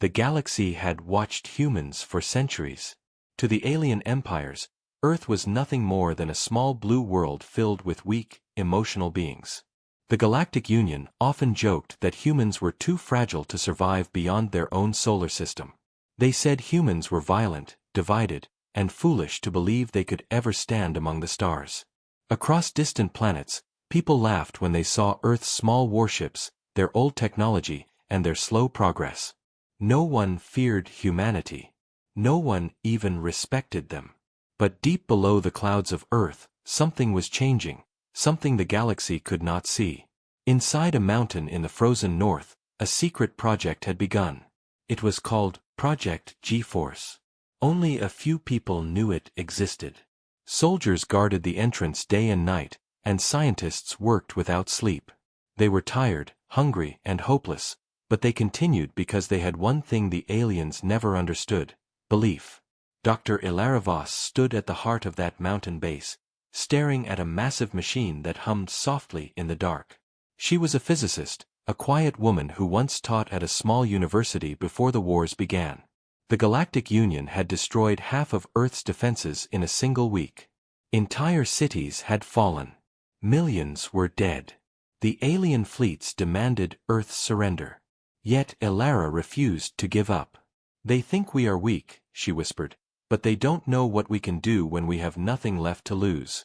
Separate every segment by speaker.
Speaker 1: The galaxy had watched humans for centuries. To the alien empires, Earth was nothing more than a small blue world filled with weak, emotional beings. The Galactic Union often joked that humans were too fragile to survive beyond their own solar system. They said humans were violent, divided, and foolish to believe they could ever stand among the stars. Across distant planets, people laughed when they saw Earth's small warships, their old technology, and their slow progress. No one feared humanity. No one even respected them. But deep below the clouds of Earth, something was changing, something the galaxy could not see. Inside a mountain in the frozen north, a secret project had begun. It was called Project G-Force. Only a few people knew it existed. Soldiers guarded the entrance day and night, and scientists worked without sleep. They were tired, hungry, and hopeless, but they continued because they had one thing the aliens never understood: belief. Dr. Ilara Voss stood at the heart of that mountain base, staring at a massive machine that hummed softly in the dark. She was a physicist, a quiet woman who once taught at a small university before the wars began. The Galactic Union had destroyed half of Earth's defenses in a single week. Entire cities had fallen. Millions were dead. The alien fleets demanded Earth's surrender. Yet Ilara refused to give up. "They think we are weak," she whispered, "but they don't know what we can do when we have nothing left to lose."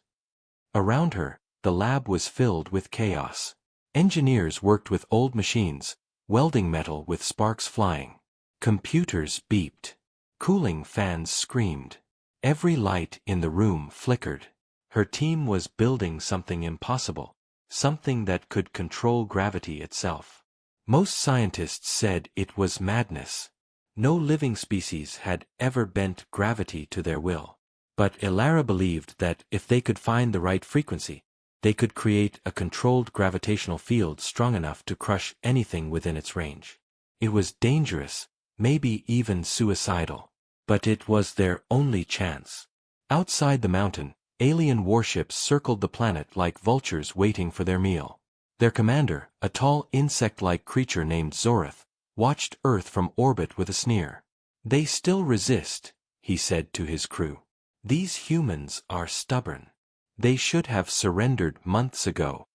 Speaker 1: Around her, the lab was filled with chaos. Engineers worked with old machines, welding metal with sparks flying. Computers beeped. Cooling fans screamed. Every light in the room flickered. Her team was building something impossible, something that could control gravity itself. Most scientists said it was madness. No living species had ever bent gravity to their will. But Ilara believed that if they could find the right frequency, they could create a controlled gravitational field strong enough to crush anything within its range. It was dangerous, maybe even suicidal. But it was their only chance. Outside the mountain, alien warships circled the planet like vultures waiting for their meal. Their commander, a tall insect-like creature named Zorath, watched Earth from orbit with a sneer. "They still resist," he said to his crew. "These humans are stubborn. They should have surrendered months ago."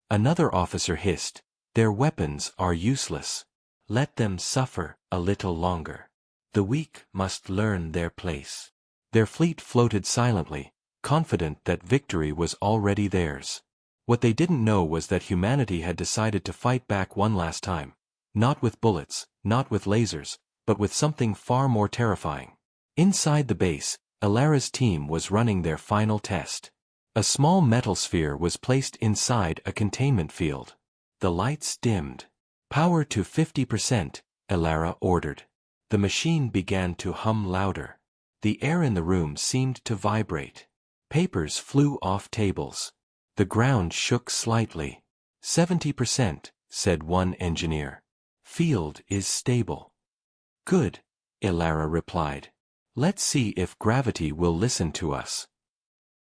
Speaker 1: Another officer hissed, "Their weapons are useless. Let them suffer a little longer. The weak must learn their place." Their fleet floated silently, confident that victory was already theirs. What they didn't know was that humanity had decided to fight back one last time. Not with bullets, not with lasers, but with something far more terrifying. Inside the base, Ilara's team was running their final test. A small metal sphere was placed inside a containment field. The lights dimmed. "Power to 50%, Ilara ordered. The machine began to hum louder. The air in the room seemed to vibrate. Papers flew off tables. The ground shook slightly. 70%, said one engineer. "Field is stable." "Good," Ilara replied. "Let's see if gravity will listen to us."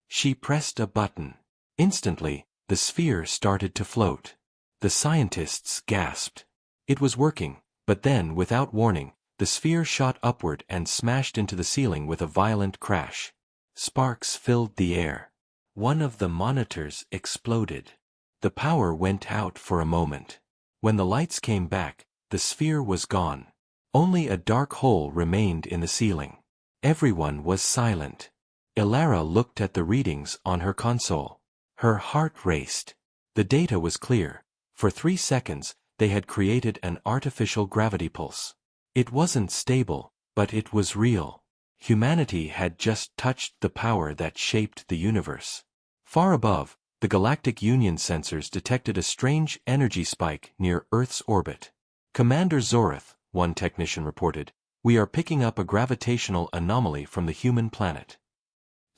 Speaker 1: She pressed a button. Instantly, the sphere started to float. The scientists gasped. It was working, but then, without warning, the sphere shot upward and smashed into the ceiling with a violent crash. Sparks filled the air. One of the monitors exploded. The power went out for a moment. When the lights came back, the sphere was gone. Only a dark hole remained in the ceiling. Everyone was silent. Ilara looked at the readings on her console. Her heart raced. The data was clear. For 3 seconds, they had created an artificial gravity pulse. It wasn't stable, but it was real. Humanity had just touched the power that shaped the universe. Far above, the Galactic Union sensors detected a strange energy spike near Earth's orbit. "Commander Zorath," one technician reported, "we are picking up a gravitational anomaly from the human planet."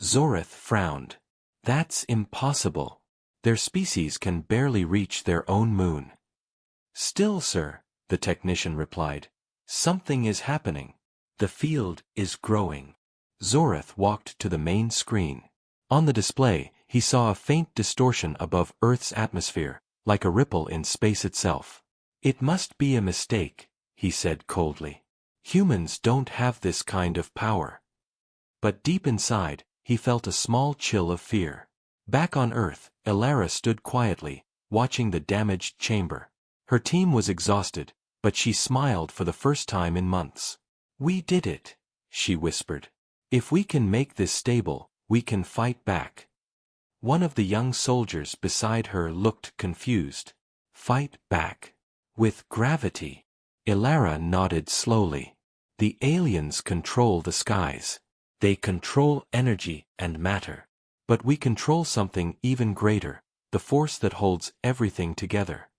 Speaker 1: Zorath frowned. "That's impossible. Their species can barely reach their own moon." "Still, sir," the technician replied, "something is happening. The field is growing." Zorath walked to the main screen. On the display, he saw a faint distortion above Earth's atmosphere, like a ripple in space itself. "It must be a mistake," he said coldly. Humans don't have this kind of power. But deep inside, he felt a small chill of fear. Back on Earth, Elara stood quietly, watching the damaged chamber. Her team was exhausted, but she smiled for the first time in months. "We did it," she whispered. "If we can make this stable, we can fight back." One of the young soldiers beside her looked confused. "Fight back? With gravity?" Elara nodded slowly. "The aliens control the skies. They control energy and matter. But we control something even greater, the force that holds everything together."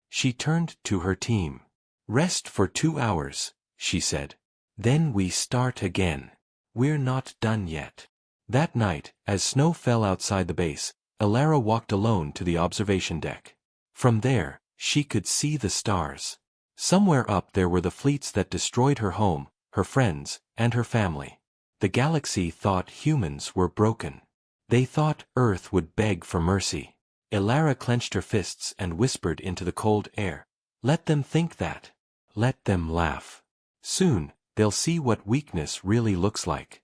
Speaker 1: She turned to her team. "Rest for 2 hours," she said. "Then we start again. We're not done yet." That night, as snow fell outside the base, Elara walked alone to the observation deck. From there, she could see the stars. Somewhere up there were the fleets that destroyed her home, her friends, and her family. The galaxy thought humans were broken. They thought Earth would beg for mercy. Elara clenched her fists and whispered into the cold air. "Let them think that. Let them laugh. Soon, they'll see what weakness really looks like."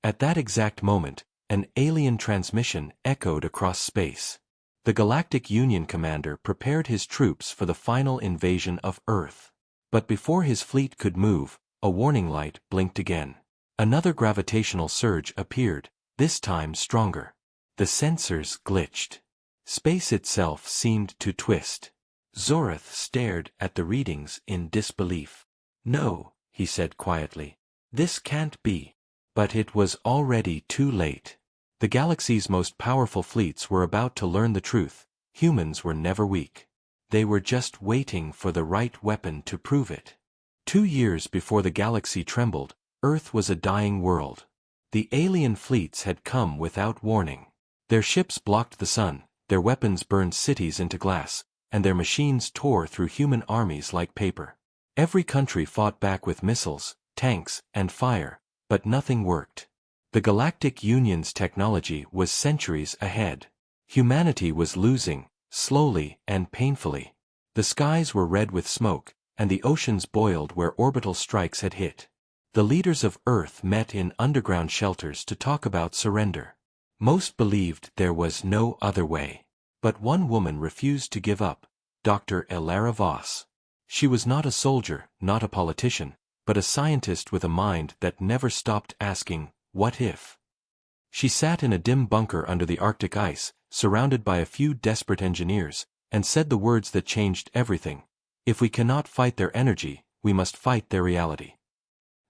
Speaker 1: At that exact moment, an alien transmission echoed across space. The Galactic Union commander prepared his troops for the final invasion of Earth. But before his fleet could move, a warning light blinked again. Another gravitational surge appeared, this time stronger. The sensors glitched. Space itself seemed to twist. Zorath stared at the readings in disbelief. "No," he said quietly. "This can't be." But it was already too late. The galaxy's most powerful fleets were about to learn the truth. Humans were never weak. They were just waiting for the right weapon to prove it. 2 years before the galaxy trembled, Earth was a dying world. The alien fleets had come without warning. Their ships blocked the sun, their weapons burned cities into glass, and their machines tore through human armies like paper. Every country fought back with missiles, tanks, and fire, but nothing worked. The Galactic Union's technology was centuries ahead. Humanity was losing, slowly and painfully. The skies were red with smoke, and the oceans boiled where orbital strikes had hit. The leaders of Earth met in underground shelters to talk about surrender. Most believed there was no other way. But one woman refused to give up, Dr. Elara Voss. She was not a soldier, not a politician, but a scientist with a mind that never stopped asking, what if? She sat in a dim bunker under the Arctic ice, surrounded by a few desperate engineers, and said the words that changed everything. "If we cannot fight their energy, we must fight their reality."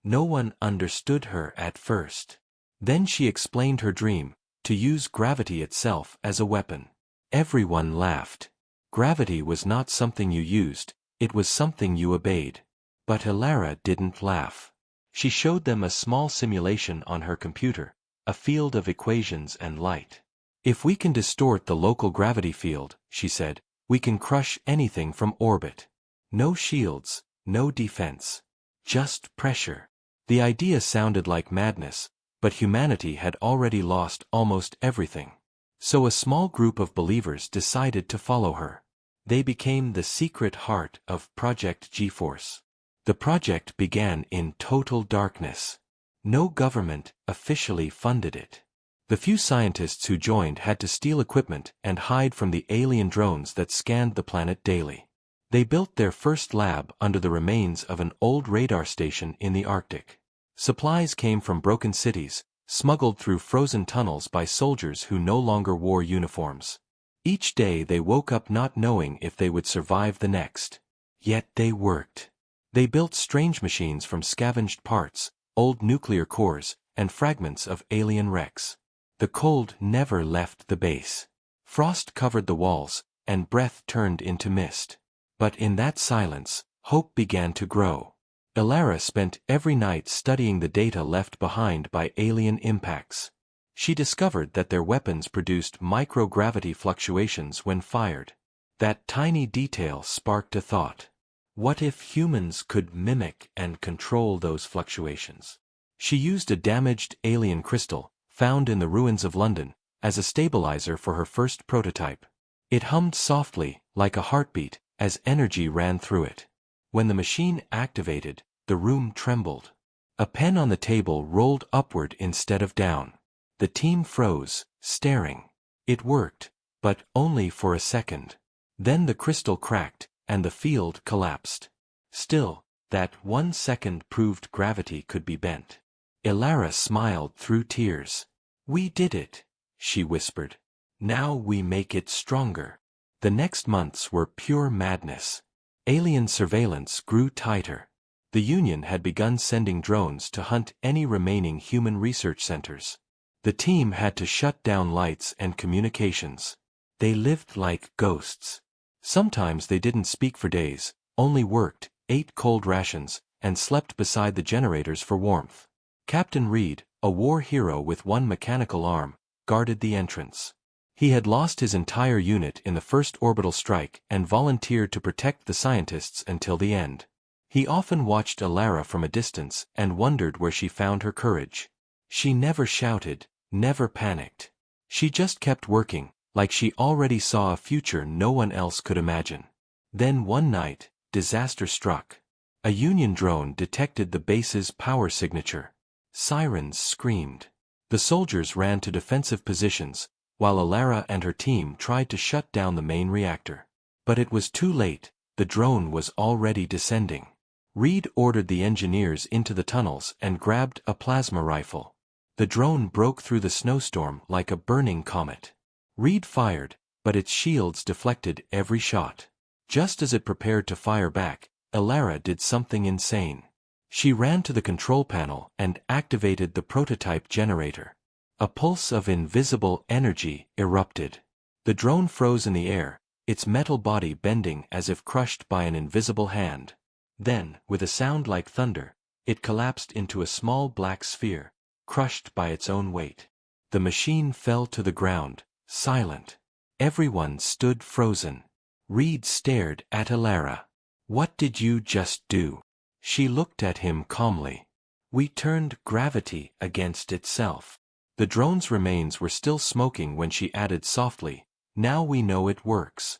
Speaker 1: No one understood her at first. Then she explained her dream, to use gravity itself as a weapon. Everyone laughed. Gravity was not something you used, it was something you obeyed. But Elara didn't laugh. She showed them a small simulation on her computer, a field of equations and light. "If we can distort the local gravity field," she said, "we can crush anything from orbit. No shields, no defense. Just pressure." The idea sounded like madness, but humanity had already lost almost everything. So a small group of believers decided to follow her. They became the secret heart of Project G-Force. The project began in total darkness. No government officially funded it. The few scientists who joined had to steal equipment and hide from the alien drones that scanned the planet daily. They built their first lab under the remains of an old radar station in the Arctic. Supplies came from broken cities, smuggled through frozen tunnels by soldiers who no longer wore uniforms. Each day they woke up not knowing if they would survive the next. Yet they worked. They built strange machines from scavenged parts, old nuclear cores, and fragments of alien wrecks. The cold never left the base. Frost covered the walls, and breath turned into mist. But in that silence, hope began to grow. Elara spent every night studying the data left behind by alien impacts. She discovered that their weapons produced microgravity fluctuations when fired. That tiny detail sparked a thought. What if humans could mimic and control those fluctuations? She used a damaged alien crystal, found in the ruins of London, as a stabilizer for her first prototype. It hummed softly, like a heartbeat, as energy ran through it. When the machine activated, The room trembled. A pen on the table rolled upward instead of down. The team froze, staring. It worked, but only for a second. Then the crystal cracked, and the field collapsed. Still, that 1 second proved gravity could be bent. Elara smiled through tears. "We did it," she whispered. "Now we make it stronger." The next months were pure madness. Alien surveillance grew tighter. The Union had begun sending drones to hunt any remaining human research centers. The team had to shut down lights and communications. They lived like ghosts. Sometimes they didn't speak for days, only worked, ate cold rations, and slept beside the generators for warmth. Captain Reed, a war hero with one mechanical arm, guarded the entrance. He had lost his entire unit in the first orbital strike and volunteered to protect the scientists until the end. He often watched Elara from a distance and wondered where she found her courage. She never shouted, never panicked. She just kept working, like she already saw a future no one else could imagine. Then one night, disaster struck. A Union drone detected the base's power signature. Sirens screamed. The soldiers ran to defensive positions, while Elara and her team tried to shut down the main reactor. But it was too late, the drone was already descending. Reed ordered the engineers into the tunnels and grabbed a plasma rifle. The drone broke through the snowstorm like a burning comet. Reed fired, but its shields deflected every shot. Just as it prepared to fire back, Elara did something insane. She ran to the control panel and activated the prototype generator. A pulse of invisible energy erupted. The drone froze in the air, its metal body bending as if crushed by an invisible hand. Then, with a sound like thunder, it collapsed into a small black sphere, crushed by its own weight. The machine fell to the ground, silent. Everyone stood frozen. Reed stared at Elara. "What did you just do?" She looked at him calmly. "We turned gravity against itself." The drone's remains were still smoking when she added softly, "Now we know it works."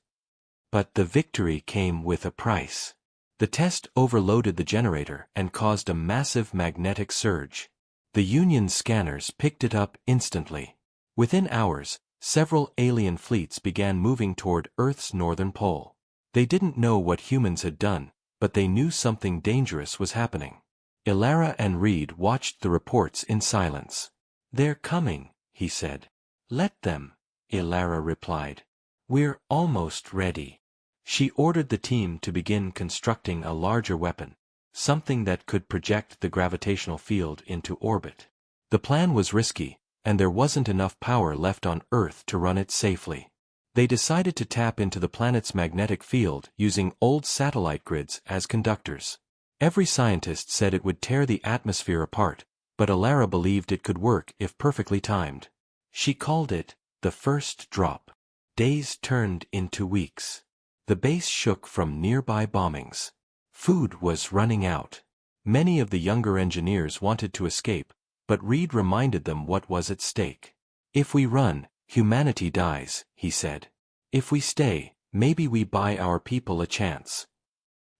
Speaker 1: But the victory came with a price. The test overloaded the generator and caused a massive magnetic surge. The Union scanners picked it up instantly. Within hours, several alien fleets began moving toward Earth's northern pole. They didn't know what humans had done, but they knew something dangerous was happening. Elara and Reed watched the reports in silence. "They're coming," he said. "Let them," Elara replied. "We're almost ready." She ordered the team to begin constructing a larger weapon, something that could project the gravitational field into orbit. The plan was risky, and there wasn't enough power left on Earth to run it safely. They decided to tap into the planet's magnetic field using old satellite grids as conductors. Every scientist said it would tear the atmosphere apart, but Elara believed it could work if perfectly timed. She called it the first drop. Days turned into weeks. The base shook from nearby bombings. Food was running out. Many of the younger engineers wanted to escape, but Reed reminded them what was at stake. "If we run, humanity dies," he said. "If we stay, maybe we buy our people a chance."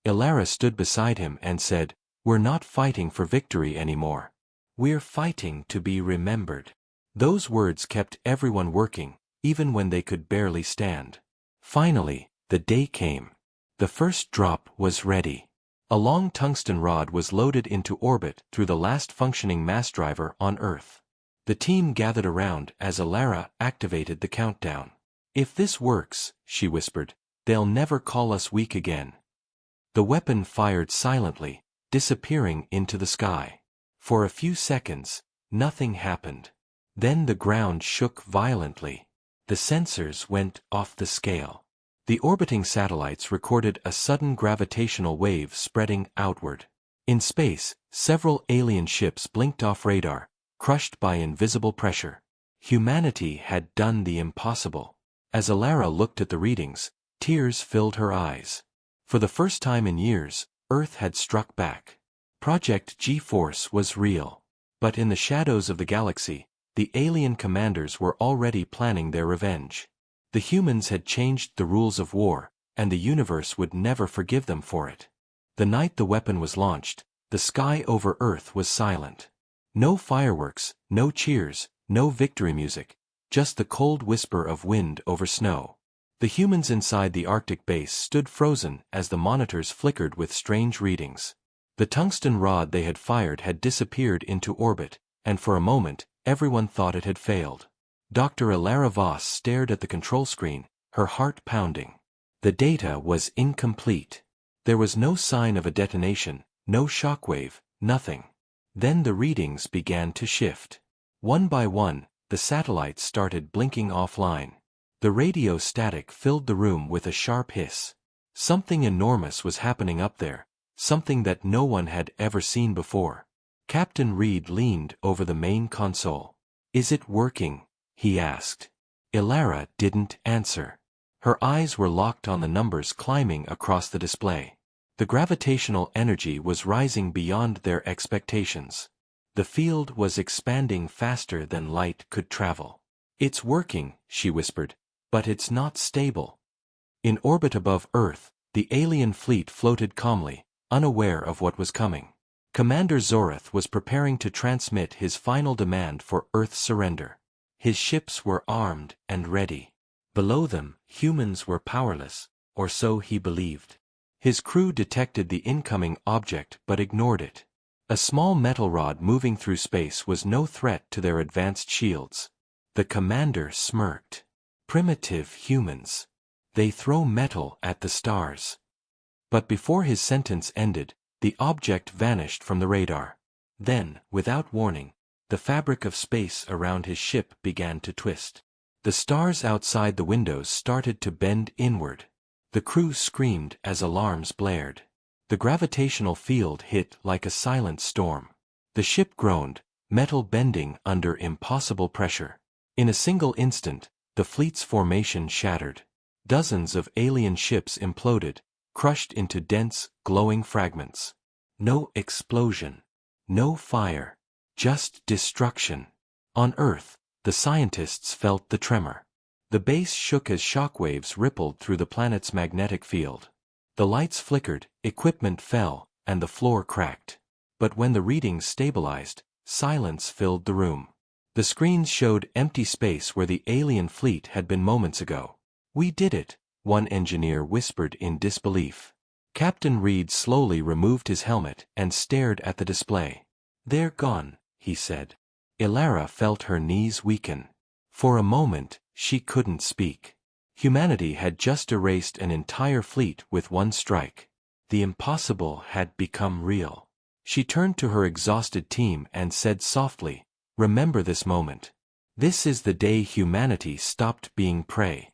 Speaker 1: Elara stood beside him and said, "We're not fighting for victory anymore. We're fighting to be remembered." Those words kept everyone working, even when they could barely stand. Finally, the day came. The first drop was ready. A long tungsten rod was loaded into orbit through the last functioning mass driver on Earth. The team gathered around as Elara activated the countdown. "If this works," she whispered, "they'll never call us weak again." The weapon fired silently, disappearing into the sky. For a few seconds, nothing happened. Then the ground shook violently. The sensors went off the scale. The orbiting satellites recorded a sudden gravitational wave spreading outward. In space, several alien ships blinked off radar, crushed by invisible pressure. Humanity had done the impossible. As Elara looked at the readings, tears filled her eyes. For the first time in years, Earth had struck back. Project G-Force was real. But in the shadows of the galaxy, the alien commanders were already planning their revenge. The humans had changed the rules of war, and the universe would never forgive them for it. The night the weapon was launched, the sky over Earth was silent. No fireworks, no cheers, no victory music, just the cold whisper of wind over snow. The humans inside the Arctic base stood frozen as the monitors flickered with strange readings. The tungsten rod they had fired had disappeared into orbit, and for a moment, everyone thought it had failed. Dr. Ilara Voss stared at the control screen, her heart pounding. The data was incomplete. There was no sign of a detonation, no shockwave, nothing. Then the readings began to shift. One by one, the satellites started blinking offline. The radio static filled the room with a sharp hiss. Something enormous was happening up there, something that no one had ever seen before. Captain Reed leaned over the main console. "Is it working?" he asked. Ilara didn't answer. Her eyes were locked on the numbers climbing across the display. The gravitational energy was rising beyond their expectations. The field was expanding faster than light could travel. "It's working," she whispered, "but it's not stable." In orbit above Earth, the alien fleet floated calmly, unaware of what was coming. Commander Zorath was preparing to transmit his final demand for Earth's surrender. His ships were armed and ready. Below them, humans were powerless, or so he believed. His crew detected the incoming object but ignored it. A small metal rod moving through space was no threat to their advanced shields. The commander smirked. "Primitive humans. They throw metal at the stars." But before his sentence ended, the object vanished from the radar. Then, without warning, the fabric of space around his ship began to twist. The stars outside the windows started to bend inward. The crew screamed as alarms blared. The gravitational field hit like a silent storm. The ship groaned, metal bending under impossible pressure. In a single instant, the fleet's formation shattered. Dozens of alien ships imploded, crushed into dense, glowing fragments. No explosion. No fire. Just destruction. On Earth, the scientists felt the tremor. The base shook as shockwaves rippled through the planet's magnetic field. The lights flickered, equipment fell, and the floor cracked. But when the readings stabilized, silence filled the room. The screens showed empty space where the alien fleet had been moments ago. "We did it," one engineer whispered in disbelief. Captain Reed slowly removed his helmet and stared at the display. "They're gone," he said. Ilara felt her knees weaken. For a moment, she couldn't speak. Humanity had just erased an entire fleet with one strike. The impossible had become real. She turned to her exhausted team and said softly, "Remember this moment. This is the day humanity stopped being prey."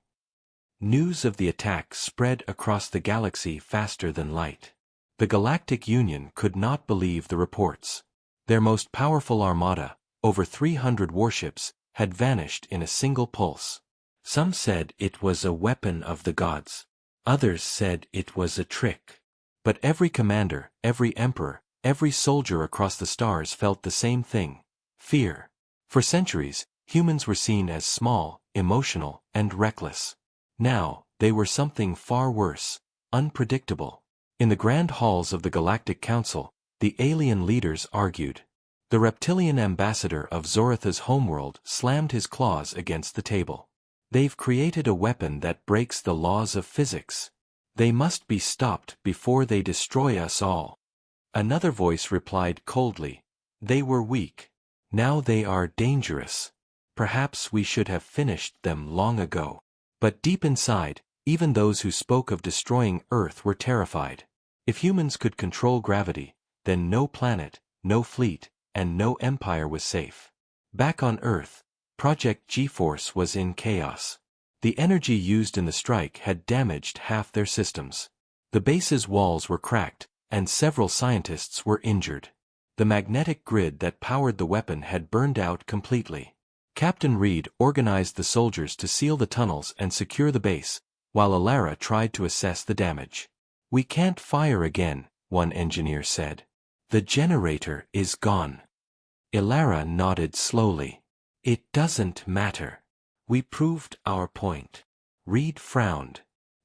Speaker 1: News of the attack spread across the galaxy faster than light. The Galactic Union could not believe the reports. Their most powerful armada, over 300 warships, had vanished in a single pulse. Some said it was a weapon of the gods. Others said it was a trick. But every commander, every emperor, every soldier across the stars felt the same thing: fear. For centuries, humans were seen as small, emotional, and reckless. Now, they were something far worse: unpredictable. In the grand halls of the Galactic Council, the alien leaders argued. The reptilian ambassador of Zoratha's homeworld slammed his claws against the table. "They've created a weapon that breaks the laws of physics. They must be stopped before they destroy us all." Another voice replied coldly, "They were weak. Now they are dangerous. Perhaps we should have finished them long ago." But deep inside, even those who spoke of destroying Earth were terrified. If humans could control gravity, then no planet, no fleet, and no empire was safe. Back on Earth, Project G-Force was in chaos. The energy used in the strike had damaged half their systems. The base's walls were cracked, and several scientists were injured. The magnetic grid that powered the weapon had burned out completely. Captain Reed organized the soldiers to seal the tunnels and secure the base, while Ilara tried to assess the damage. "We can't fire again," one engineer said. "The generator is gone." Ilara nodded slowly. "It doesn't matter. We proved our point." Reed frowned.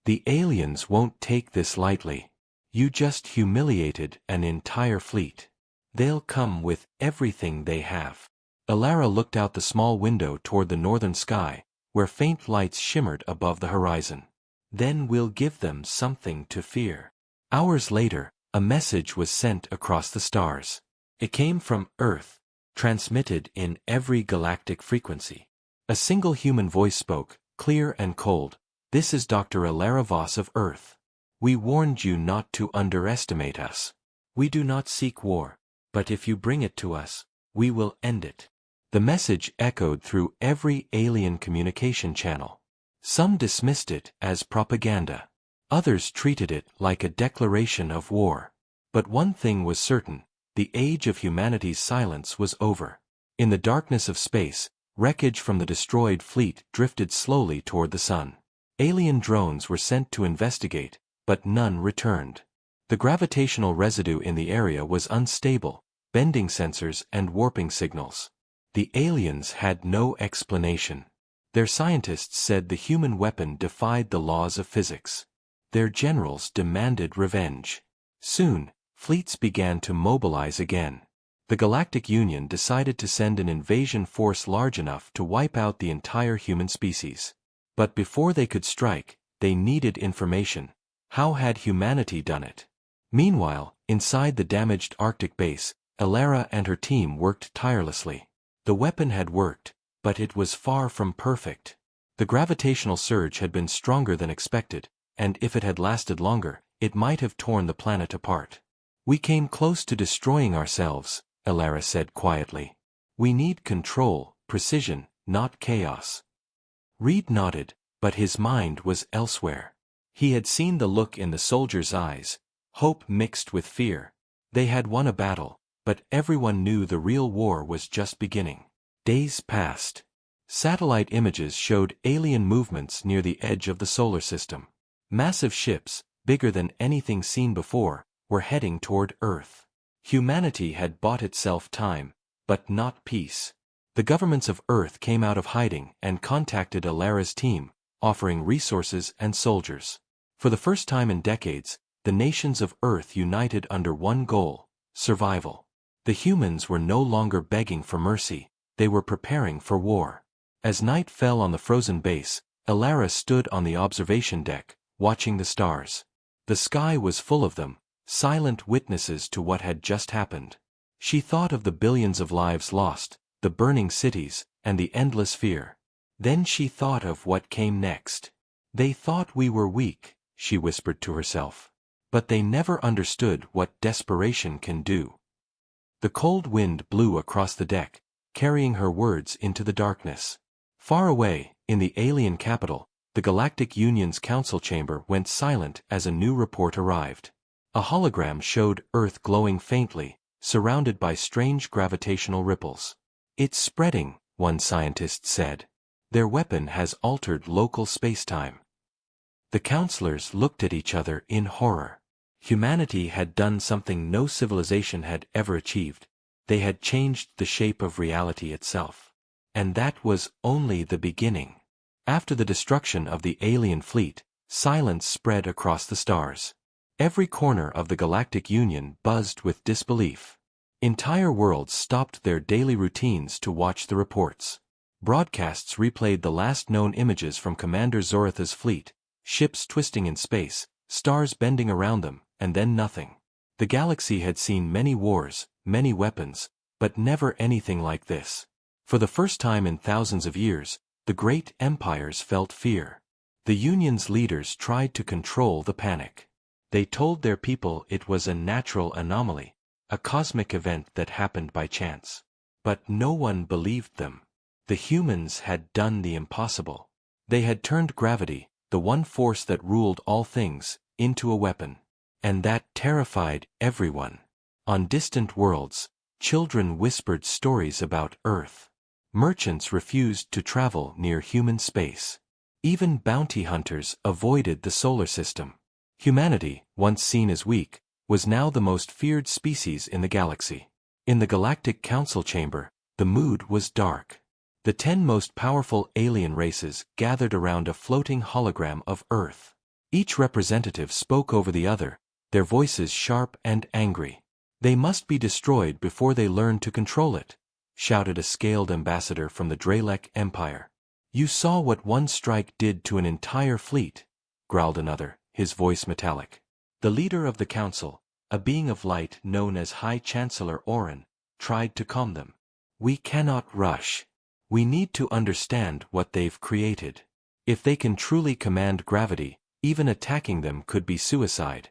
Speaker 1: "The aliens won't take this lightly. You just humiliated an entire fleet. They'll come with everything they have. Alara looked out the small window toward the northern sky, where faint lights shimmered above the horizon. Then we'll give them something to fear. Hours later, a message was sent across the stars. It came from Earth, transmitted in every galactic frequency. A single human voice spoke, clear and cold. This is Dr. Alara Voss of Earth. We warned you not to underestimate us. We do not seek war, but if you bring it to us, we will end it. The message echoed through every alien communication channel. Some dismissed it as propaganda. Others treated it like a declaration of war. But one thing was certain, the age of humanity's silence was over. In the darkness of space, wreckage from the destroyed fleet drifted slowly toward the sun. Alien drones were sent to investigate, but none returned. The gravitational residue in the area was unstable, bending sensors and warping signals. The aliens had no explanation. Their scientists said the human weapon defied the laws of physics. Their generals demanded revenge. Soon, fleets began to mobilize again. The Galactic Union decided to send an invasion force large enough to wipe out the entire human species. But before they could strike, they needed information. How had humanity done it? Meanwhile, inside the damaged Arctic base, Alara and her team worked tirelessly. The weapon had worked, but it was far from perfect. The gravitational surge had been stronger than expected, and if it had lasted longer, it might have torn the planet apart. We came close to destroying ourselves, Alara said quietly. We need control, precision, not chaos. Reed nodded, but his mind was elsewhere. He had seen the look in the soldiers' eyes, hope mixed with fear. They had won a battle, but everyone knew the real war was just beginning. Days passed. Satellite images showed alien movements near the edge of the solar system. Massive ships, bigger than anything seen before, were heading toward Earth. Humanity had bought itself time, but not peace. The governments of Earth came out of hiding and contacted Alara's team, offering resources and soldiers. For the first time in decades, the nations of Earth united under one goal: survival. The humans were no longer begging for mercy, they were preparing for war. As night fell on the frozen base, Alara stood on the observation deck, watching the stars. The sky was full of them, silent witnesses to what had just happened. She thought of the billions of lives lost, the burning cities, and the endless fear. Then she thought of what came next. They thought we were weak, she whispered to herself. But they never understood what desperation can do. The cold wind blew across the deck, carrying her words into the darkness. Far away, in the alien capital, the Galactic Union's council chamber went silent as a new report arrived. A hologram showed Earth glowing faintly, surrounded by strange gravitational ripples. It's spreading, one scientist said. Their weapon has altered local spacetime. The counselors looked at each other in horror. Humanity had done something no civilization had ever achieved. They had changed the shape of reality itself. And that was only the beginning. After the destruction of the alien fleet, silence spread across the stars. Every corner of the Galactic Union buzzed with disbelief. Entire worlds stopped their daily routines to watch the reports. Broadcasts replayed the last known images from Commander Zoratha's fleet, ships twisting in space, stars bending around them, and then nothing. The galaxy had seen many wars, many weapons, but never anything like this. For the first time in thousands of years, the great empires felt fear. The Union's leaders tried to control the panic. They told their people it was a natural anomaly, a cosmic event that happened by chance. But no one believed them. The humans had done the impossible. They had turned gravity, the one force that ruled all things, into a weapon. And that terrified everyone. On distant worlds, children whispered stories about Earth. Merchants refused to travel near human space. Even bounty hunters avoided the solar system. Humanity, once seen as weak, was now the most feared species in the galaxy. In the Galactic Council chamber, the mood was dark. The 10 most powerful alien races gathered around a floating hologram of Earth. Each representative spoke over the other, their voices sharp and angry. "They must be destroyed before they learn to control it," shouted a scaled ambassador from the Dreadnought Empire. "You saw what one strike did to an entire fleet," growled another, his voice metallic. The leader of the council, a being of light known as High Chancellor Orin, tried to calm them. "We cannot rush. We need to understand what they've created. If they can truly command gravity, even attacking them could be suicide."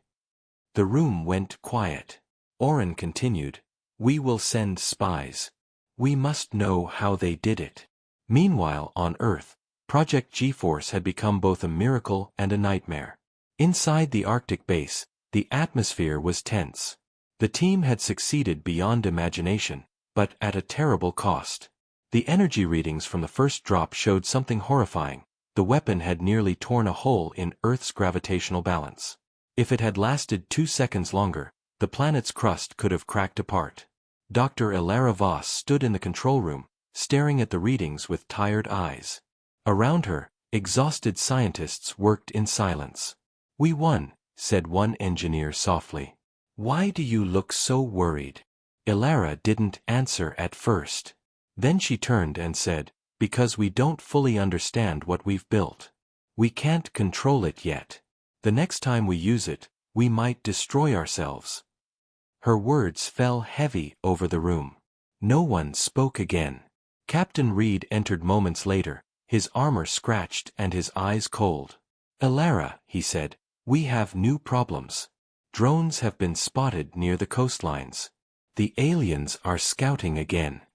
Speaker 1: The room went quiet. Orin continued, "We will send spies. We must know how they did it." Meanwhile, on Earth, Project G-Force had become both a miracle and a nightmare. Inside the Arctic base, the atmosphere was tense. The team had succeeded beyond imagination, but at a terrible cost. The energy readings from the first drop showed something horrifying. The weapon had nearly torn a hole in Earth's gravitational balance. If it had lasted 2 seconds longer, the planet's crust could have cracked apart. Dr. Ilara Voss stood in the control room, staring at the readings with tired eyes. Around her, exhausted scientists worked in silence. "We won," said one engineer softly. "Why do you look so worried?" Ilara didn't answer at first. Then she turned and said, "Because we don't fully understand what we've built. We can't control it yet. The next time we use it, we might destroy ourselves." Her words fell heavy over the room. No one spoke again. Captain Reed entered moments later, his armor scratched and his eyes cold. "Ilara," he said, "we have new problems. Drones have been spotted near the coastlines. The aliens are scouting again."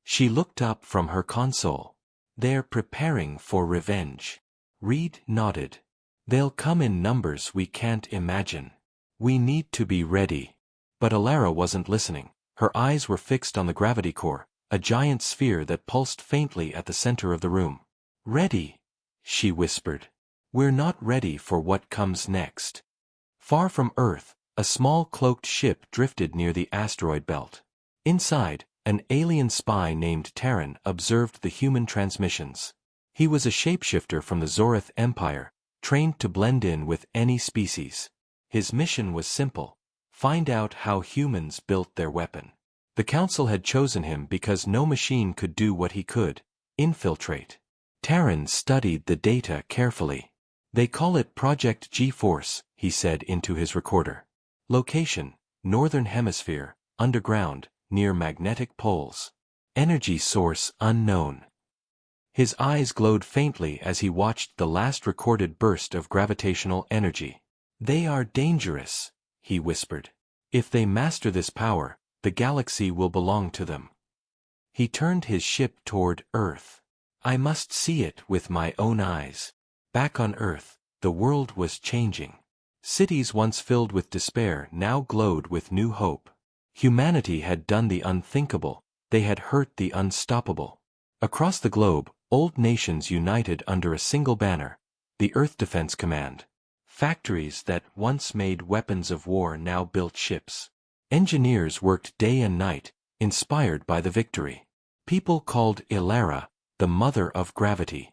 Speaker 1: She looked up from her console. "They're preparing for revenge." Reed nodded. "They'll come in numbers we can't imagine. We need to be ready." But Ilara wasn't listening. Her eyes were fixed on the gravity core, a giant sphere that pulsed faintly at the center of the room. "Ready," she whispered. "We're not ready for what comes next." Far from Earth, a small cloaked ship drifted near the asteroid belt. Inside, an alien spy named Terran observed the human transmissions. He was a shapeshifter from the Zorith Empire, trained to blend in with any species. His mission was simple: find out how humans built their weapon. The Council had chosen him because no machine could do what he could: infiltrate. Terran studied the data carefully. "They call it Project G-Force," he said into his recorder. "Location: Northern Hemisphere, underground, near magnetic poles. Energy source unknown." His eyes glowed faintly as he watched the last recorded burst of gravitational energy. "They are dangerous," he whispered. "If they master this power, the galaxy will belong to them." He turned his ship toward Earth. "I must see it with my own eyes." Back on Earth, the world was changing. Cities once filled with despair now glowed with new hope. Humanity had done the unthinkable, they had hurt the unstoppable. Across the globe, old nations united under a single banner: the Earth Defense Command. Factories that once made weapons of war now built ships. Engineers worked day and night, inspired by the victory. People called Ilara the Mother of Gravity.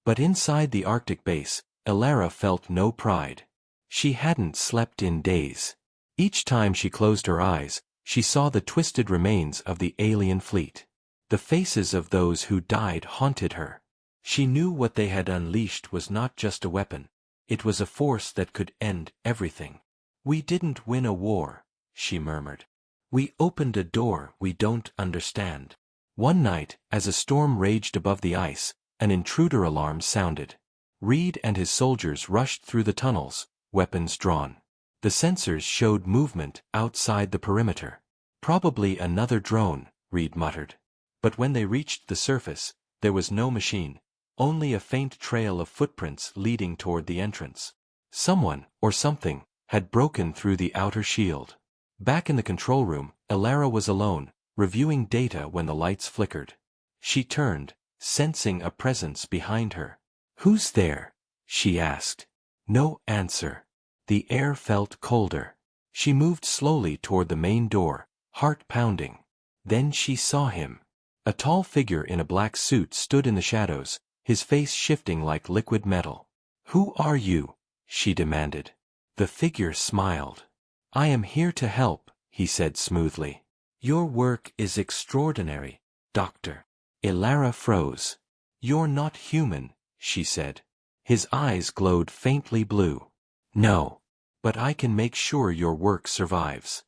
Speaker 1: But inside the Arctic base, Ilara felt no pride. She hadn't slept in days. Each time she closed her eyes, she saw the twisted remains of the alien fleet. The faces of those who died haunted her. She knew what they had unleashed was not just a weapon. It was a force that could end everything. "We didn't win a war," she murmured. "We opened a door we don't understand." One night, as a storm raged above the ice, an intruder alarm sounded. Reed and his soldiers rushed through the tunnels, weapons drawn. The sensors showed movement outside the perimeter. "Probably another drone," Reed muttered. But when they reached the surface, there was no machine, only a faint trail of footprints leading toward the entrance. Someone, or something, had broken through the outer shield. Back in the control room, Ilara was alone, reviewing data when the lights flickered. She turned, sensing a presence behind her. "Who's there?" she asked. No answer. The air felt colder. She moved slowly toward the main door, heart pounding. Then she saw him. A tall figure in a black suit stood in the shadows, his face shifting like liquid metal. "Who are you?" she demanded. The figure smiled. "I am here to help," he said smoothly. "Your work is extraordinary, Doctor." Ilara froze. "You're not human," she said. His eyes glowed faintly blue. "No. But I can make sure your work survives."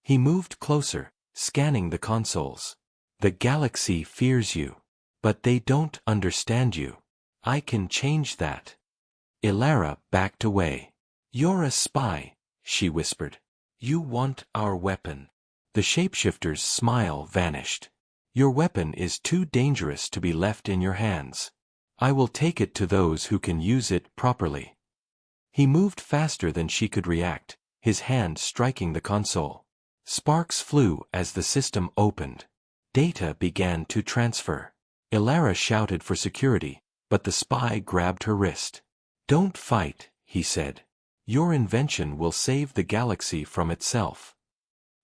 Speaker 1: He moved closer, scanning the consoles. "The galaxy fears you. But they don't understand you. I can change that." Ilara backed away. "You're a spy," she whispered. "You want our weapon." The shapeshifter's smile vanished. "Your weapon is too dangerous to be left in your hands. I will take it to those who can use it properly." He moved faster than she could react, his hand striking the console. Sparks flew as the system opened. Data began to transfer. Ilara shouted for security, but the spy grabbed her wrist. "Don't fight," he said. "Your invention will save the galaxy from itself."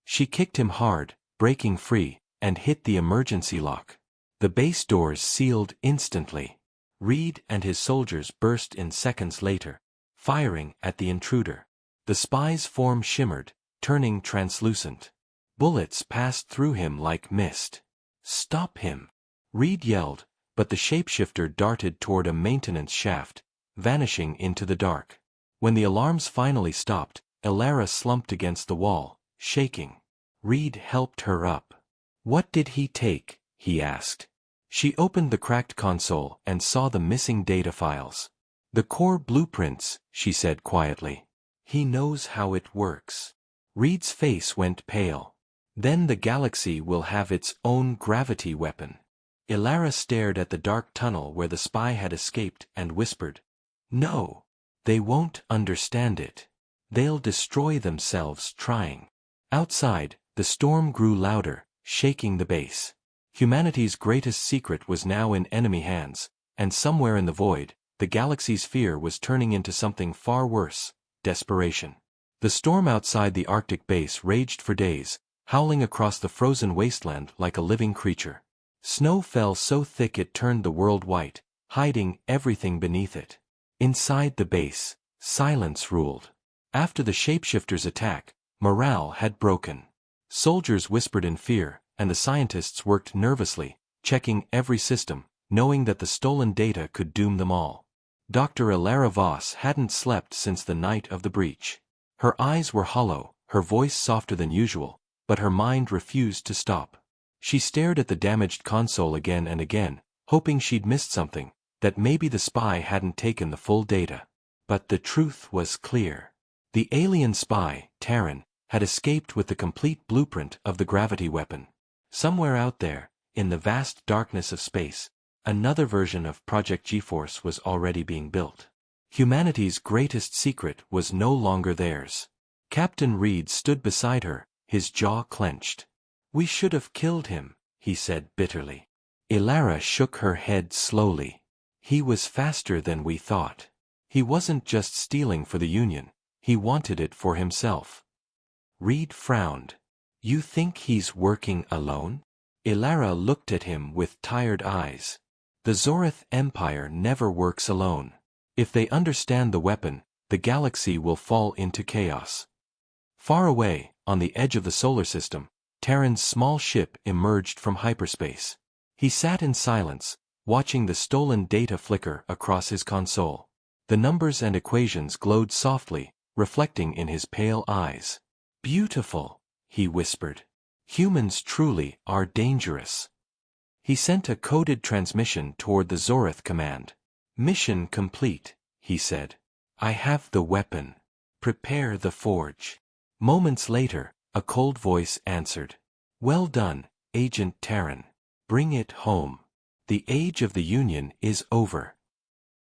Speaker 1: She kicked him hard, breaking free, and hit the emergency lock. The base doors sealed instantly. Reed and his soldiers burst in seconds later, firing at the intruder. The spy's form shimmered, turning translucent. Bullets passed through him like mist. "Stop him!" Reed yelled, but the shapeshifter darted toward a maintenance shaft, vanishing into the dark. When the alarms finally stopped, Ilara slumped against the wall, shaking. Reed helped her up. "What did he take?" he asked. She opened the cracked console and saw the missing data files. "The core blueprints," she said quietly. "He knows how it works." Reed's face went pale. "Then the galaxy will have its own gravity weapon." Ilara stared at the dark tunnel where the spy had escaped and whispered, "No. They won't understand it. They'll destroy themselves trying." Outside, the storm grew louder, shaking the base. Humanity's greatest secret was now in enemy hands, and somewhere in the void, the galaxy's fear was turning into something far worse: desperation. The storm outside the Arctic base raged for days, howling across the frozen wasteland like a living creature. Snow fell so thick it turned the world white, hiding everything beneath it. Inside the base, silence ruled. After the shapeshifter's attack, morale had broken. Soldiers whispered in fear, and the scientists worked nervously, checking every system, knowing that the stolen data could doom them all. Dr. Ilara Voss hadn't slept since the night of the breach. Her eyes were hollow, her voice softer than usual, but her mind refused to stop. She stared at the damaged console again and again, hoping she'd missed something, that maybe the spy hadn't taken the full data. But the truth was clear. The alien spy, Terran, had escaped with the complete blueprint of the gravity weapon. Somewhere out there, in the vast darkness of space, another version of Project G-Force was already being built. Humanity's greatest secret was no longer theirs. Captain Reed stood beside her, his jaw clenched. "We should have killed him," he said bitterly. Ilara shook her head slowly. "He was faster than we thought. He wasn't just stealing for the Union, he wanted it for himself." Reed frowned. "You think he's working alone?" Ilara looked at him with tired eyes. "The Zorith Empire never works alone. If they understand the weapon, the galaxy will fall into chaos." Far away, on the edge of the solar system, Terran's small ship emerged from hyperspace. He sat in silence, watching the stolen data flicker across his console. The numbers and equations glowed softly, reflecting in his pale eyes. "Beautiful," he whispered. "Humans truly are dangerous." He sent a coded transmission toward the Zorith command. "Mission complete," he said. "I have the weapon. Prepare the forge." Moments later, a cold voice answered. "Well done, Agent Terran. Bring it home. The age of the Union is over."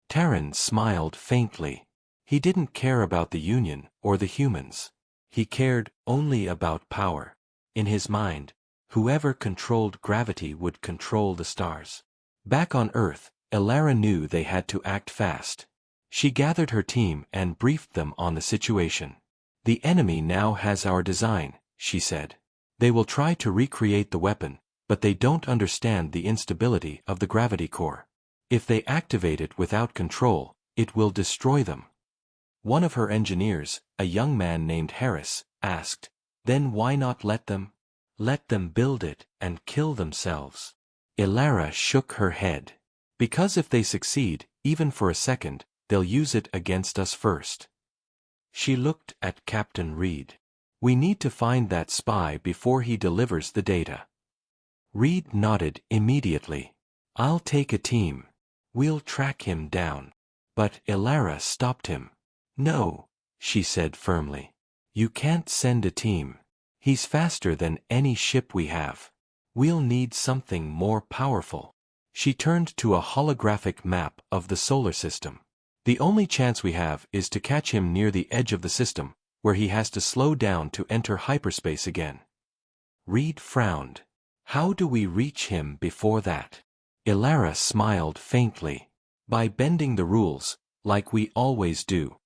Speaker 1: Terran smiled faintly. He didn't care about the Union or the humans. He cared only about power. In his mind, whoever controlled gravity would control the stars. Back on Earth, Ilara knew they had to act fast. She gathered her team and briefed them on the situation. "The enemy now has our design," she said. "They will try to recreate the weapon, but they don't understand the instability of the gravity core. If they activate it without control, it will destroy them." One of her engineers, a young man named Harris, asked, "Then why not let them? Let them build it and kill themselves." Ilara shook her head. "Because if they succeed, even for a second, they'll use it against us first." She looked at Captain Reed. "We need to find that spy before he delivers the data." Reed nodded immediately. "I'll take a team. We'll track him down." But Ilara stopped him. "No," she said firmly. "You can't send a team. He's faster than any ship we have. We'll need something more powerful." She turned to a holographic map of the solar system. "The only chance we have is to catch him near the edge of the system, where he has to slow down to enter hyperspace again." Reed frowned. "How do we reach him before that?" Ilara smiled faintly. "By bending the rules, like we always do."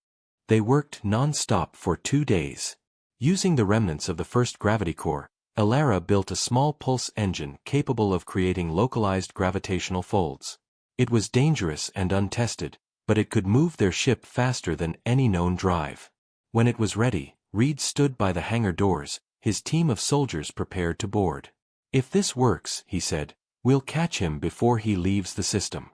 Speaker 1: They worked non-stop for 2 days. Using the remnants of the first gravity core, Ilara built a small pulse engine capable of creating localized gravitational folds. It was dangerous and untested, but it could move their ship faster than any known drive. When it was ready, Reed stood by the hangar doors, his team of soldiers prepared to board. "If this works," he said, "we'll catch him before he leaves the system."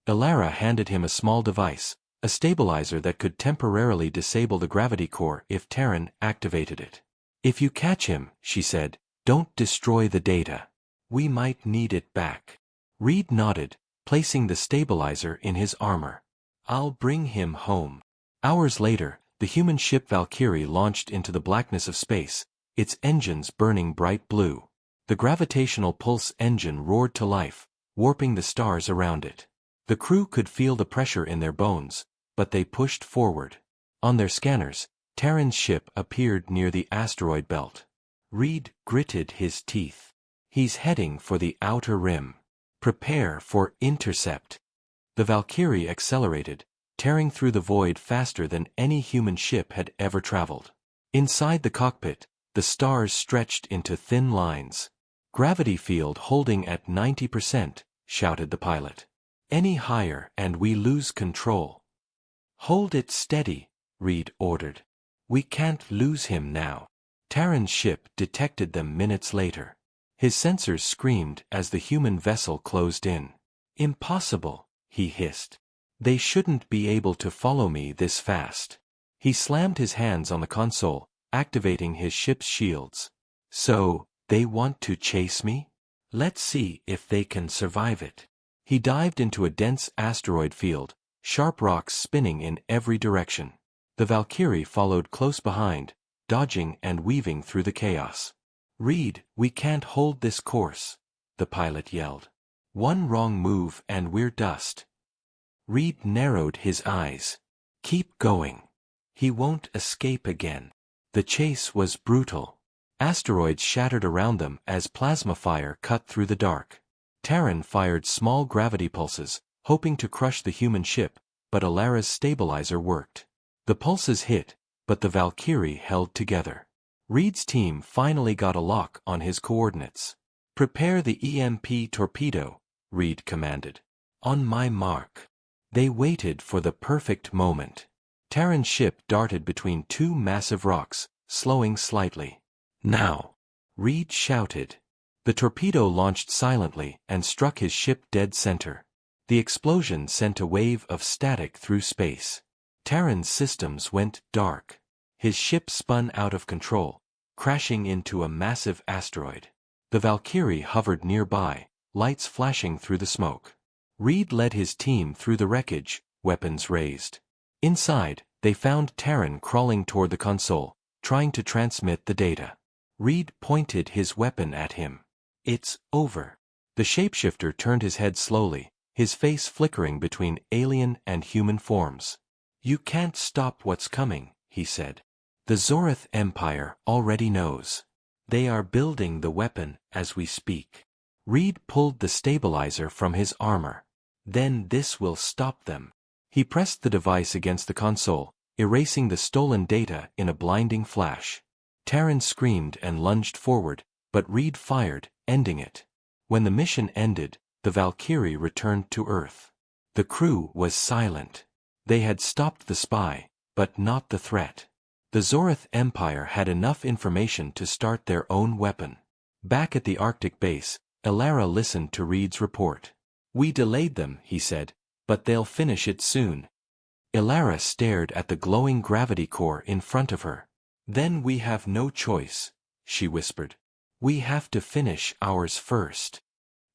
Speaker 1: Ilara handed him a small device, a stabilizer that could temporarily disable the gravity core if Terran activated it. "If you catch him," she said, "don't destroy the data. We might need it back." Reed nodded, placing the stabilizer in his armor. "I'll bring him home." Hours later, the human ship Valkyrie launched into the blackness of space, its engines burning bright blue. The gravitational pulse engine roared to life, warping the stars around it. The crew could feel the pressure in their bones, but they pushed forward. On their scanners, Terran's ship appeared near the asteroid belt. Reed gritted his teeth. "He's heading for the outer rim. Prepare for intercept." The Valkyrie accelerated, tearing through the void faster than any human ship had ever traveled. Inside the cockpit, the stars stretched into thin lines. "Gravity field holding at 90%, shouted the pilot. "Any higher and we lose control." "Hold it steady," Reed ordered. "We can't lose him now." Terran's ship detected them minutes later. His sensors screamed as the human vessel closed in. "Impossible," he hissed. "They shouldn't be able to follow me this fast." He slammed his hands on the console, activating his ship's shields. "So, they want to chase me? Let's see if they can survive it." He dived into a dense asteroid field, sharp rocks spinning in every direction. The Valkyrie followed close behind, dodging and weaving through the chaos. "Reed, we can't hold this course," the pilot yelled. "One wrong move and we're dust." Reed narrowed his eyes. "Keep going. He won't escape again." The chase was brutal. Asteroids shattered around them as plasma fire cut through the dark. Terran fired small gravity pulses, hoping to crush the human ship, but Ilara's stabilizer worked. The pulses hit, but the Valkyrie held together. Reed's team finally got a lock on his coordinates. "Prepare the EMP torpedo," Reed commanded. "On my mark." They waited for the perfect moment. Terran's ship darted between two massive rocks, slowing slightly. "Now!" Reed shouted. The torpedo launched silently and struck his ship dead center. The explosion sent a wave of static through space. Terran's systems went dark. His ship spun out of control, crashing into a massive asteroid. The Valkyrie hovered nearby, lights flashing through the smoke. Reed led his team through the wreckage, weapons raised. Inside, they found Terran crawling toward the console, trying to transmit the data. Reed pointed his weapon at him. "It's over." The shapeshifter turned his head slowly, his face flickering between alien and human forms. "You can't stop what's coming," he said. "The Zorith Empire already knows. They are building the weapon as we speak." Reed pulled the stabilizer from his armor. "Then this will stop them." He pressed the device against the console, erasing the stolen data in a blinding flash. Terran screamed and lunged forward, but Reed fired, ending it. When the mission ended, the Valkyrie returned to Earth. The crew was silent. They had stopped the spy, but not the threat. The Zorith Empire had enough information to start their own weapon. Back at the Arctic base, Elara listened to Reed's report. "We delayed them," he said, "but they'll finish it soon." Elara stared at the glowing gravity core in front of her. "Then we have no choice," she whispered. "We have to finish ours first."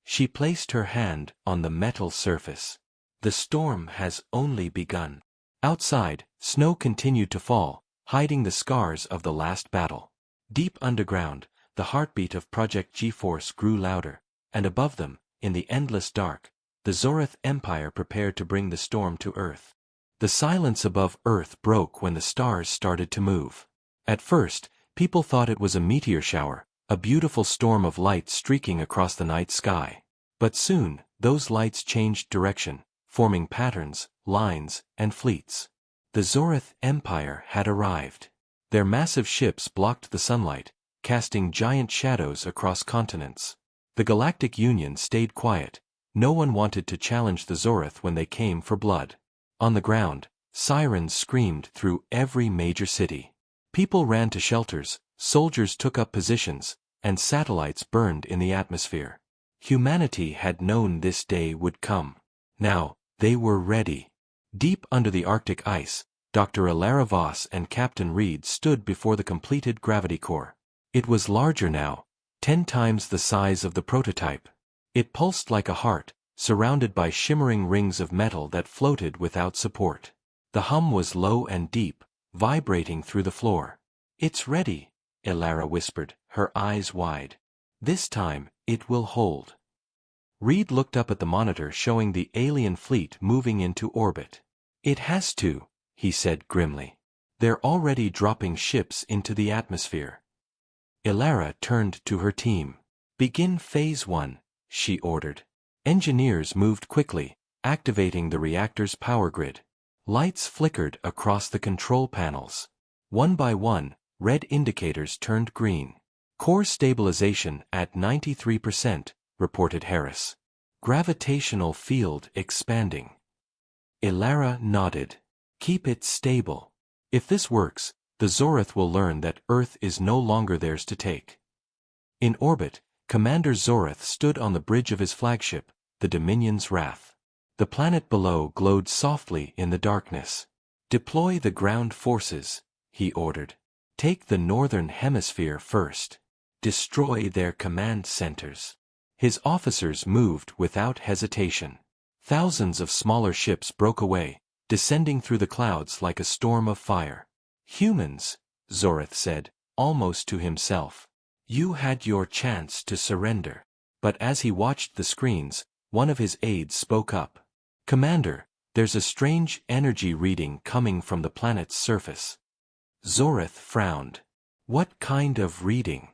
Speaker 1: She placed her hand on the metal surface. "The storm has only begun." Outside, snow continued to fall, hiding the scars of the last battle. Deep underground, the heartbeat of Project G-Force grew louder, and above them, in the endless dark, the Zorith Empire prepared to bring the storm to Earth. The silence above Earth broke when the stars started to move. At first, people thought it was a meteor shower, a beautiful storm of light streaking across the night sky. But soon, those lights changed direction, forming patterns, lines, and fleets. The Zorith Empire had arrived. Their massive ships blocked the sunlight, casting giant shadows across continents. The Galactic Union stayed quiet. No one wanted to challenge the Zorith when they came for blood. On the ground, sirens screamed through every major city. People ran to shelters, soldiers took up positions, and satellites burned in the atmosphere. Humanity had known this day would come. Now, they were ready. Deep under the Arctic ice, Dr. Elara Voss and Captain Reed stood before the completed gravity core. It was larger now, 10 times the size of the prototype. It pulsed like a heart, surrounded by shimmering rings of metal that floated without support. The hum was low and deep, vibrating through the floor. "It's ready," Elara whispered, her eyes wide. "This time, it will hold." Reed looked up at the monitor showing the alien fleet moving into orbit. "It has to," he said grimly. "They're already dropping ships into the atmosphere." Elara turned to her team. "Begin Phase 1, she ordered. Engineers moved quickly, activating the reactor's power grid. Lights flickered across the control panels. One by one, red indicators turned green. "Core stabilization at 93%, reported Harris. "Gravitational field expanding." Elara nodded. "Keep it stable. If this works, the Zorith will learn that Earth is no longer theirs to take." In orbit, Commander Zorith stood on the bridge of his flagship, the Dominion's Wrath. The planet below glowed softly in the darkness. "Deploy the ground forces," he ordered. "Take the northern hemisphere first. Destroy their command centers." His officers moved without hesitation. Thousands of smaller ships broke away, descending through the clouds like a storm of fire. "Humans," Zorith said, almost to himself. "You had your chance to surrender." But as he watched the screens, one of his aides spoke up. "Commander, there's a strange energy reading coming from the planet's surface." Zorith frowned. "What kind of reading?"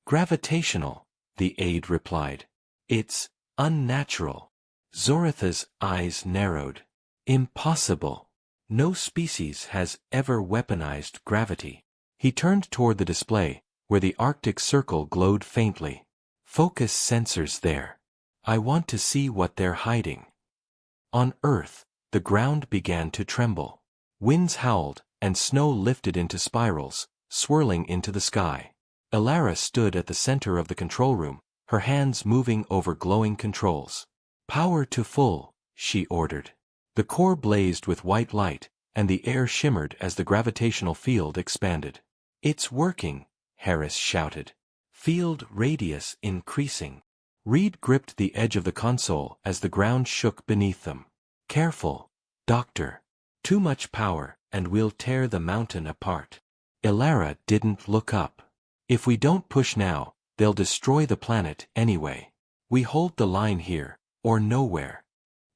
Speaker 1: "Gravitational," the aide replied. "It's unnatural." Zorith's eyes narrowed. "Impossible. No species has ever weaponized gravity." He turned toward the display, where the Arctic Circle glowed faintly. "Focus sensors there. I want to see what they're hiding." On Earth, the ground began to tremble. Winds howled, and snow lifted into spirals, swirling into the sky. Elara stood at the center of the control room, her hands moving over glowing controls. "Power to full," she ordered. The core blazed with white light, and the air shimmered as the gravitational field expanded. "It's working," Harris shouted. "Field radius increasing." Reed gripped the edge of the console as the ground shook beneath them. "Careful, Doctor. Too much power, and we'll tear the mountain apart." Elara didn't look up. "If we don't push now, they'll destroy the planet anyway. We hold the line here, or nowhere."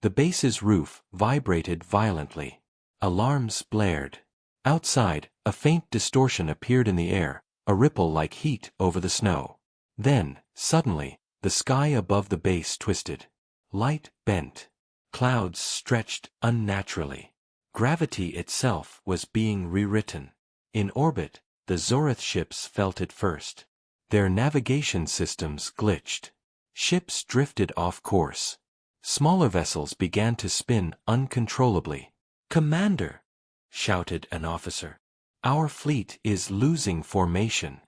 Speaker 1: The base's roof vibrated violently. Alarms blared. Outside, a faint distortion appeared in the air, a ripple like heat over the snow. Then, suddenly, the sky above the base twisted. Light bent. Clouds stretched unnaturally. Gravity itself was being rewritten. In orbit, the Zorith ships felt it first. Their navigation systems glitched. Ships drifted off course. Smaller vessels began to spin uncontrollably. "Commander!" shouted an officer. Our fleet is losing formation.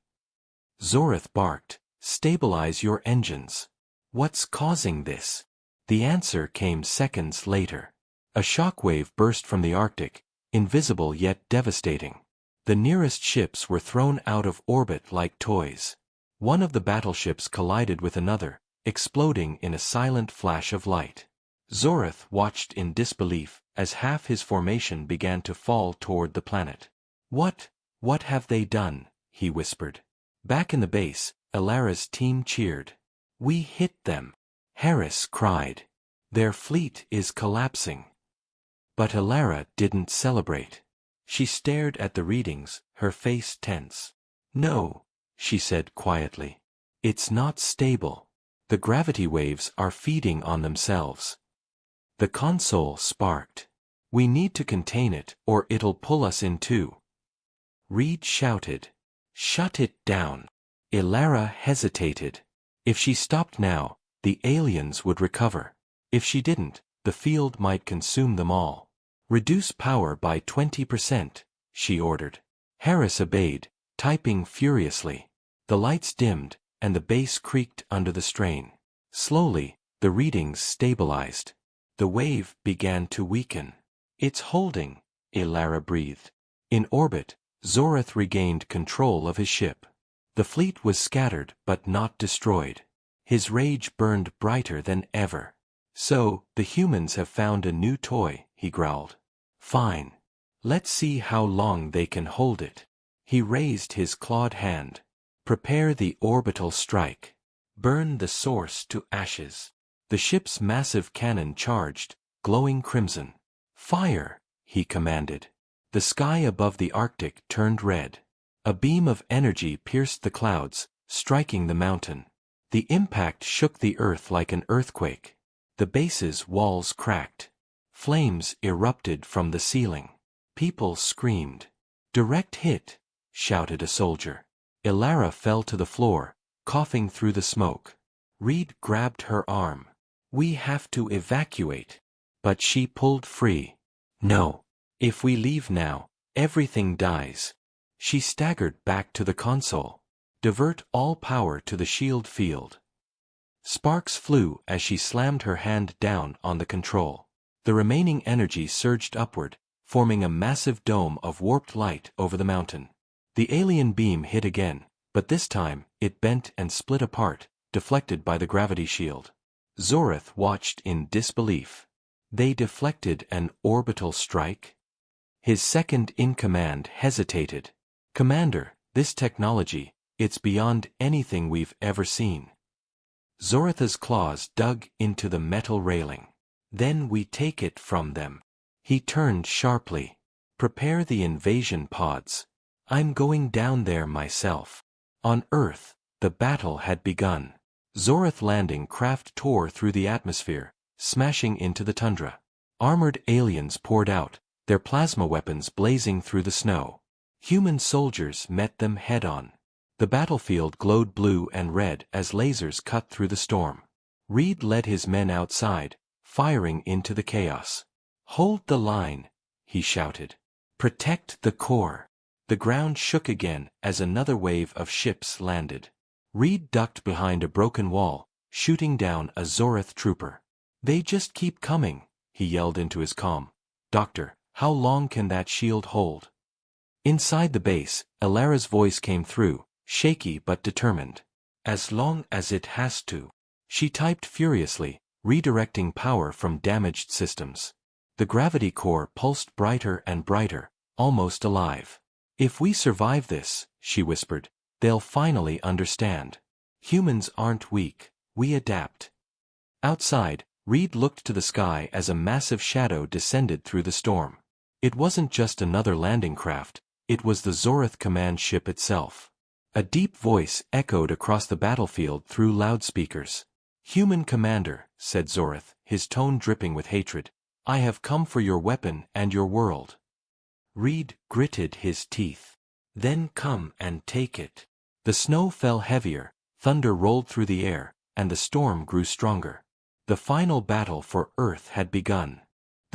Speaker 1: Zorith barked, stabilize your engines. What's causing this? The answer came seconds later. A shockwave burst from the Arctic, invisible yet devastating. The nearest ships were thrown out of orbit like toys. One of the battleships collided with another, exploding in a silent flash of light. Zorith watched in disbelief as half his formation began to fall toward the planet. What have they done? He whispered. Back in the base, Elara's team cheered. We hit them, Harris cried. Their fleet is collapsing. But Elara didn't celebrate. She stared at the readings, her face tense. No, she said quietly. It's not stable. The gravity waves are feeding on themselves. The console sparked. We need to contain it, or it'll pull us in two. Reed shouted. Shut it down. Elara hesitated. If she stopped now, the aliens would recover. If she didn't, the field might consume them all. Reduce power by 20%, she ordered. Harris obeyed, typing furiously. The lights dimmed, and the base creaked under the strain. Slowly, the readings stabilized. The wave began to weaken. It's holding, Elara breathed. In orbit, Zorith regained control of his ship. The fleet was scattered but not destroyed. His rage burned brighter than ever. So, the humans have found a new toy, he growled. Fine. Let's see how long they can hold it. He raised his clawed hand. Prepare the orbital strike. Burn the source to ashes. The ship's massive cannon charged, glowing crimson. Fire, he commanded. The sky above the Arctic turned red. A beam of energy pierced the clouds, striking the mountain. The impact shook the earth like an earthquake. The base's walls cracked. Flames erupted from the ceiling. People screamed. Direct hit, shouted a soldier. Elara fell to the floor, coughing through the smoke. Reed grabbed her arm. We have to evacuate. But she pulled free. No. If we leave now, everything dies. She staggered back to the console. Divert all power to the shield field. Sparks flew as she slammed her hand down on the control. The remaining energy surged upward, forming a massive dome of warped light over the mountain. The alien beam hit again, but this time, it bent and split apart, deflected by the gravity shield. Zorith watched in disbelief. They deflected an orbital strike? His second-in-command hesitated. Commander, this technology, it's beyond anything we've ever seen. Zoritha's claws dug into the metal railing. Then we take it from them. He turned sharply. Prepare the invasion pods. I'm going down there myself. On Earth, the battle had begun. Zorith landing craft tore through the atmosphere, smashing into the tundra. Armored aliens poured out, their plasma weapons blazing through the snow. Human soldiers met them head-on. The battlefield glowed blue and red as lasers cut through the storm. Reed led his men outside, firing into the chaos. Hold the line, he shouted. Protect the core. The ground shook again as another wave of ships landed. Reed ducked behind a broken wall, shooting down a Zorith trooper. They just keep coming, he yelled into his comm. Doctor, how long can that shield hold? Inside the base, Elara's voice came through, shaky but determined. As long as it has to. She typed furiously, redirecting power from damaged systems. The gravity core pulsed brighter and brighter, almost alive. If we survive this, she whispered, they'll finally understand. Humans aren't weak, we adapt. Outside, Reed looked to the sky as a massive shadow descended through the storm. It wasn't just another landing craft, it was the Zorith command ship itself. A deep voice echoed across the battlefield through loudspeakers. Human commander, said Zorith, his tone dripping with hatred, I have come for your weapon and your world. Reed gritted his teeth. Then come and take it. The snow fell heavier, thunder rolled through the air, and the storm grew stronger. The final battle for Earth had begun.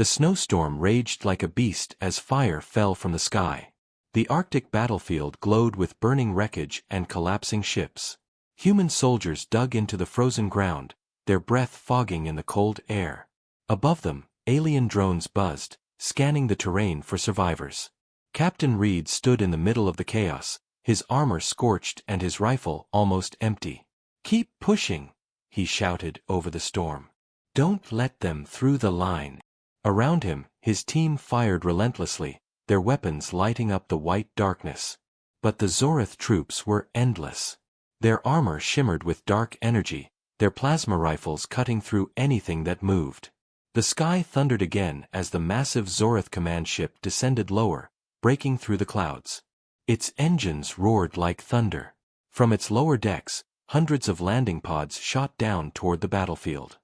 Speaker 1: The snowstorm raged like a beast as fire fell from the sky. The Arctic battlefield glowed with burning wreckage and collapsing ships. Human soldiers dug into the frozen ground, their breath fogging in the cold air. Above them, alien drones buzzed, scanning the terrain for survivors. Captain Reed stood in the middle of the chaos, his armor scorched and his rifle almost empty. "Keep pushing," he shouted over the storm. "Don't let them through the line." Around him, his team fired relentlessly, their weapons lighting up the white darkness. But the Zorith troops were endless. Their armor shimmered with dark energy, their plasma rifles cutting through anything that moved. The sky thundered again as the massive Zorith command ship descended lower, breaking through the clouds. Its engines roared like thunder. From its lower decks, hundreds of landing pods shot down toward the battlefield.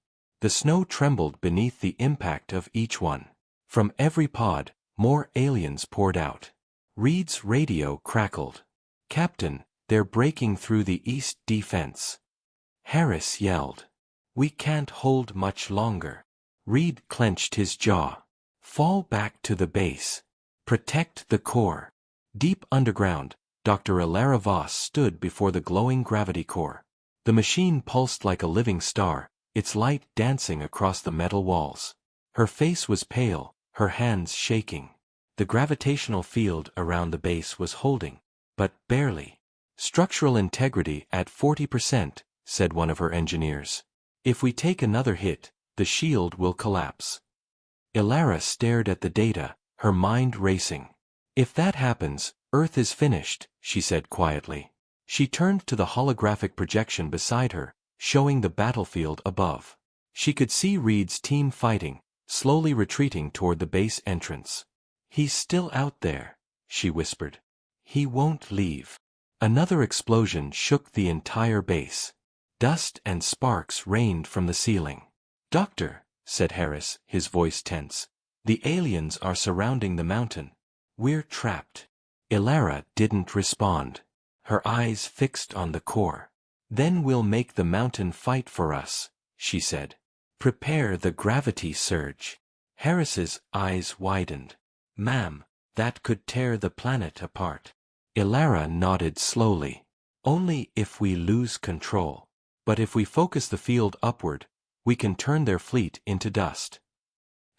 Speaker 1: The snow trembled beneath the impact of each one. From every pod, more aliens poured out. Reed's radio crackled. "Captain, they're breaking through the east defense." Harris yelled. "We can't hold much longer." Reed clenched his jaw. "Fall back to the base. Protect the core." Deep underground, Dr. Ilara Voss stood before the glowing gravity core. The machine pulsed like a living star, its light dancing across the metal walls. Her face was pale, her hands shaking. The gravitational field around the base was holding, but barely. "Structural integrity at 40%, said one of her engineers. "If we take another hit, the shield will collapse." Ilara stared at the data, her mind racing. "If that happens, Earth is finished," she said quietly. She turned to the holographic projection beside her, showing the battlefield above. She could see Reed's team fighting, slowly retreating toward the base entrance. "He's still out there," she whispered. "He won't leave." Another explosion shook the entire base. Dust and sparks rained from the ceiling. "Doctor," said Harris, his voice tense, "the aliens are surrounding the mountain. We're trapped." Ilara didn't respond. Her eyes fixed on the core. "Then we'll make the mountain fight for us," she said. "Prepare the gravity surge." Harris's eyes widened. "Ma'am, that could tear the planet apart." Ilara nodded slowly. "Only if we lose control. But if we focus the field upward, we can turn their fleet into dust."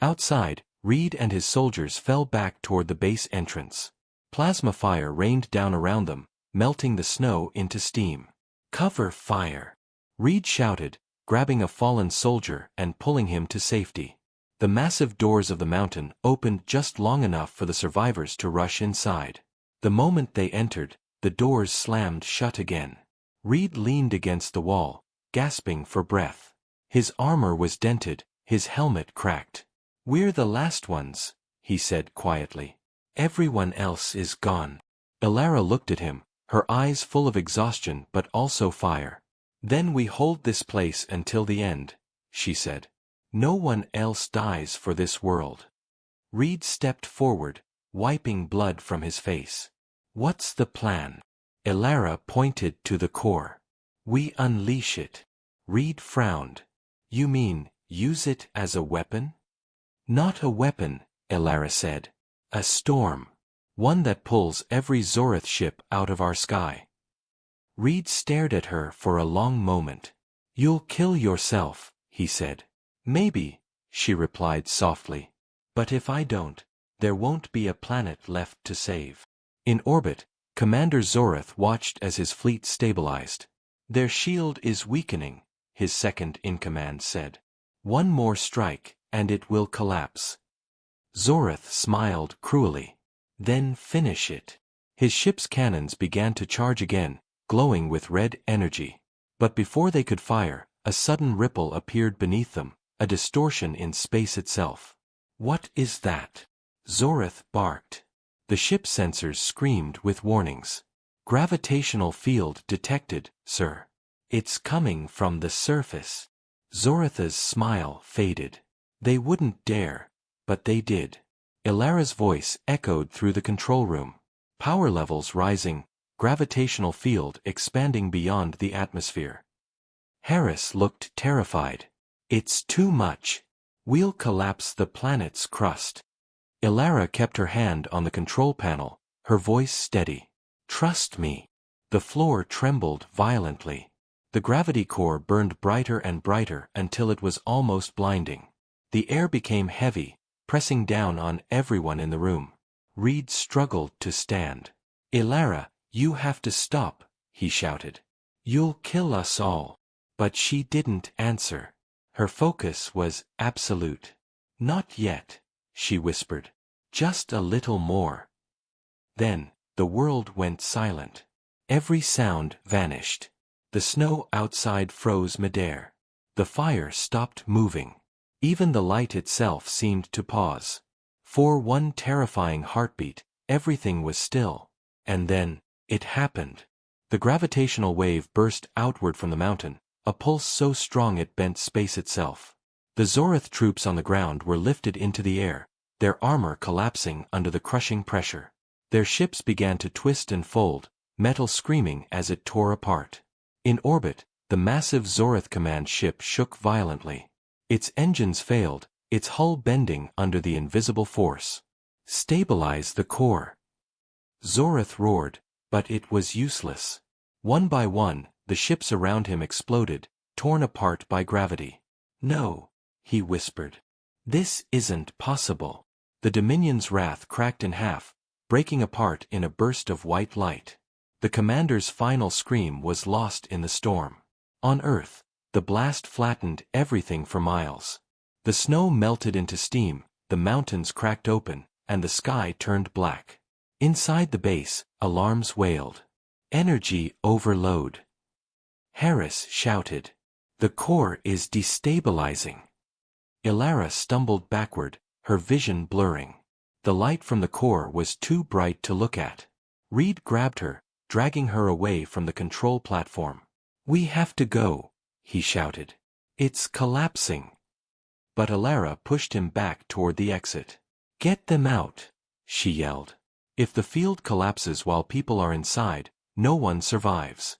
Speaker 1: Outside, Reed and his soldiers fell back toward the base entrance. Plasma fire rained down around them, melting the snow into steam. "Cover fire!" Reed shouted, grabbing a fallen soldier and pulling him to safety. The massive doors of the mountain opened just long enough for the survivors to rush inside. The moment they entered, the doors slammed shut again. Reed leaned against the wall, gasping for breath. His armor was dented, his helmet cracked. "We're the last ones," he said quietly. "Everyone else is gone." Ilara looked at him, her eyes full of exhaustion but also fire. "Then we hold this place until the end," she said. "No one else dies for this world." Reed stepped forward, wiping blood from his face. "What's the plan?" Ilara pointed to the core. "We unleash it." Reed frowned. "You mean, use it as a weapon?" "Not a weapon," Ilara said. "A storm. One that pulls every Zorith ship out of our sky." Reed stared at her for a long moment. "You'll kill yourself," he said. "Maybe," she replied softly. "But if I don't, there won't be a planet left to save." In orbit, Commander Zorith watched as his fleet stabilized. "Their shield is weakening," his second-in-command said. "One more strike, and it will collapse." Zorith smiled cruelly. "Then finish it." His ship's cannons began to charge again, glowing with red energy. But before they could fire, a sudden ripple appeared beneath them, a distortion in space itself. "What is that?" Zorith barked. The ship sensors screamed with warnings. "Gravitational field detected, sir. It's coming from the surface." Zorith's smile faded. "They wouldn't dare, but they did." Ilara's voice echoed through the control room. Power levels rising, gravitational field expanding beyond the atmosphere. Harris looked terrified. "It's too much. We'll collapse the planet's crust. Ilara kept her hand on the control panel, her voice steady. Trust me. The floor trembled violently. The gravity core burned brighter and brighter until it was almost blinding. The air became heavy, pressing down on everyone in the room. Reed struggled to stand. Ilara, you have to stop, he shouted. You'll kill us all. But she didn't answer. Her focus was absolute. Not yet, she whispered. Just a little more. Then, the world went silent. Every sound vanished. The snow outside froze midair. The fire stopped moving. Even the light itself seemed to pause. For one terrifying heartbeat, everything was still. And then, it happened. The gravitational wave burst outward from the mountain, a pulse so strong it bent space itself. The Zorith troops on the ground were lifted into the air, their armor collapsing under the crushing pressure. Their ships began to twist and fold, metal screaming as it tore apart. In orbit, the massive Zorith command ship shook violently. Its engines failed, its hull bending under the invisible force. Stabilize the core. Zorith roared, but it was useless. One by one, the ships around him exploded, torn apart by gravity. No, he whispered. This isn't possible. The Dominion's wrath cracked in half, breaking apart in a burst of white light. The commander's final scream was lost in the storm. On Earth, the blast flattened everything for miles. The snow melted into steam, the mountains cracked open, and the sky turned black. Inside the base, alarms wailed. Energy overload. Harris shouted. The core is destabilizing. Ilara stumbled backward, her vision blurring. The light from the core was too bright to look at. Reed grabbed her, dragging her away from the control platform. We have to go, he shouted. It's collapsing. But Ilara pushed him back toward the exit. Get them out, she yelled. If the field collapses while people are inside, no one survives.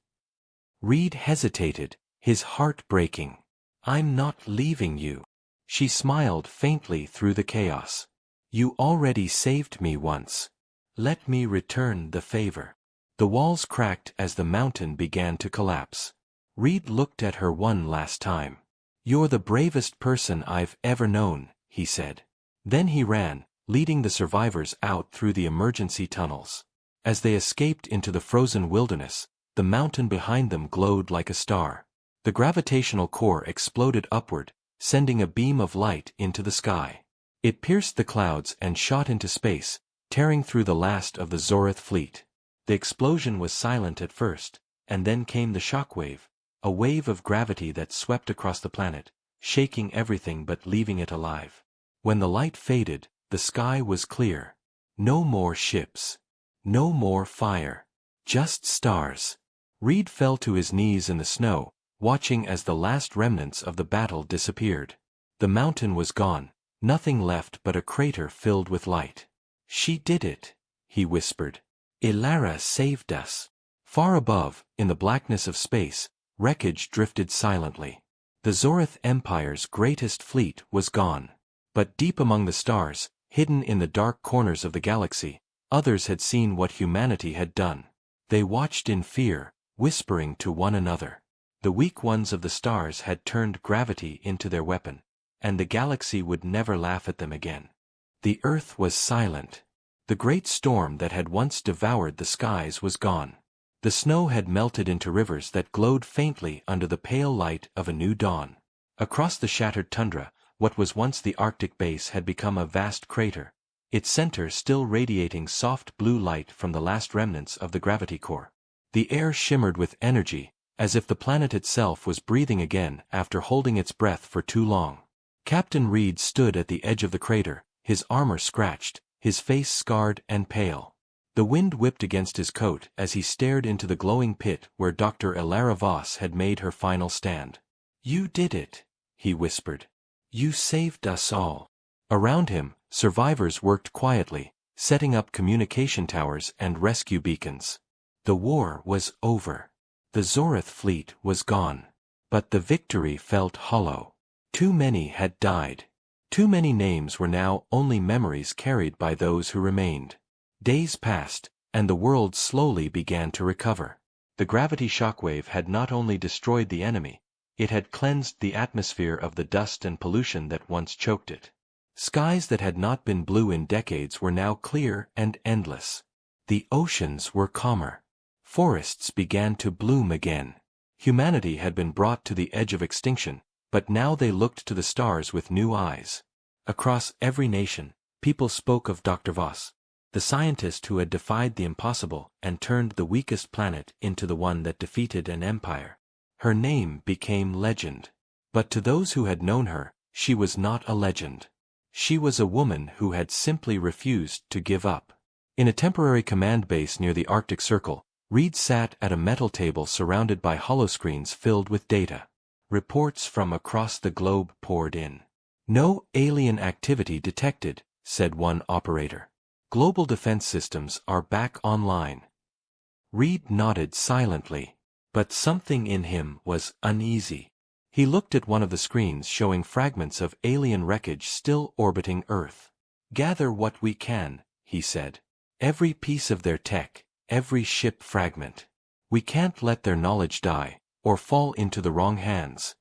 Speaker 1: Reed hesitated, his heart breaking. I'm not leaving you. She smiled faintly through the chaos. You already saved me once. Let me return the favor. The walls cracked as the mountain began to collapse. Reed looked at her one last time. You're the bravest person I've ever known, he said. Then he ran, leading the survivors out through the emergency tunnels. As they escaped into the frozen wilderness, the mountain behind them glowed like a star. The gravitational core exploded upward, sending a beam of light into the sky. It pierced the clouds and shot into space, tearing through the last of the Zorith fleet. The explosion was silent at first, and then came the shockwave, a wave of gravity that swept across the planet, shaking everything but leaving it alive. When the light faded, the sky was clear. No more ships. No more fire. Just stars. Reed fell to his knees in the snow, watching as the last remnants of the battle disappeared. The mountain was gone, nothing left but a crater filled with light. She did it, he whispered. Ilara saved us. Far above, in the blackness of space, wreckage drifted silently. The Zorith Empire's greatest fleet was gone. But deep among the stars, hidden in the dark corners of the galaxy, others had seen what humanity had done. They watched in fear, whispering to one another. The weak ones of the stars had turned gravity into their weapon, and the galaxy would never laugh at them again. The earth was silent. The great storm that had once devoured the skies was gone. The snow had melted into rivers that glowed faintly under the pale light of a new dawn. Across the shattered tundra, what was once the Arctic base had become a vast crater, its center still radiating soft blue light from the last remnants of the gravity core. The air shimmered with energy, as if the planet itself was breathing again after holding its breath for too long. Captain Reed stood at the edge of the crater, his armor scratched, his face scarred and pale. The wind whipped against his coat as he stared into the glowing pit where Dr. Ilara Voss had made her final stand. You did it, he whispered. You saved us all. Around him, survivors worked quietly, setting up communication towers and rescue beacons. The war was over. The Zorith fleet was gone. But the victory felt hollow. Too many had died. Too many names were now only memories carried by those who remained. Days passed, and the world slowly began to recover. The gravity shockwave had not only destroyed the enemy, it had cleansed the atmosphere of the dust and pollution that once choked it. Skies that had not been blue in decades were now clear and endless. The oceans were calmer. Forests began to bloom again. Humanity had been brought to the edge of extinction, but now they looked to the stars with new eyes. Across every nation, people spoke of Dr. Voss, the scientist who had defied the impossible and turned the weakest planet into the one that defeated an empire. Her name became legend. But to those who had known her, she was not a legend. She was a woman who had simply refused to give up. In a temporary command base near the Arctic Circle, Reed sat at a metal table surrounded by holoscreens filled with data. Reports from across the globe poured in. "No alien activity detected," said one operator. "Global defense systems are back online." Reed nodded silently, but something in him was uneasy. He looked at one of the screens showing fragments of alien wreckage still orbiting Earth. "Gather what we can," he said. "Every piece of their tech, every ship fragment. We can't let their knowledge die, or fall into the wrong hands."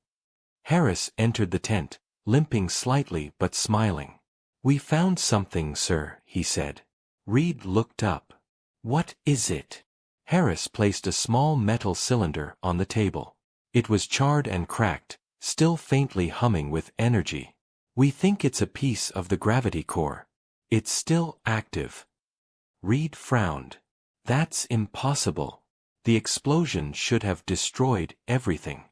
Speaker 1: Harris entered the tent, limping slightly but smiling. "We found something, sir," he said. Reed looked up. "What is it?" Harris placed a small metal cylinder on the table. It was charred and cracked, still faintly humming with energy. "We think it's a piece of the gravity core. It's still active." Reed frowned. "That's impossible. The explosion should have destroyed everything."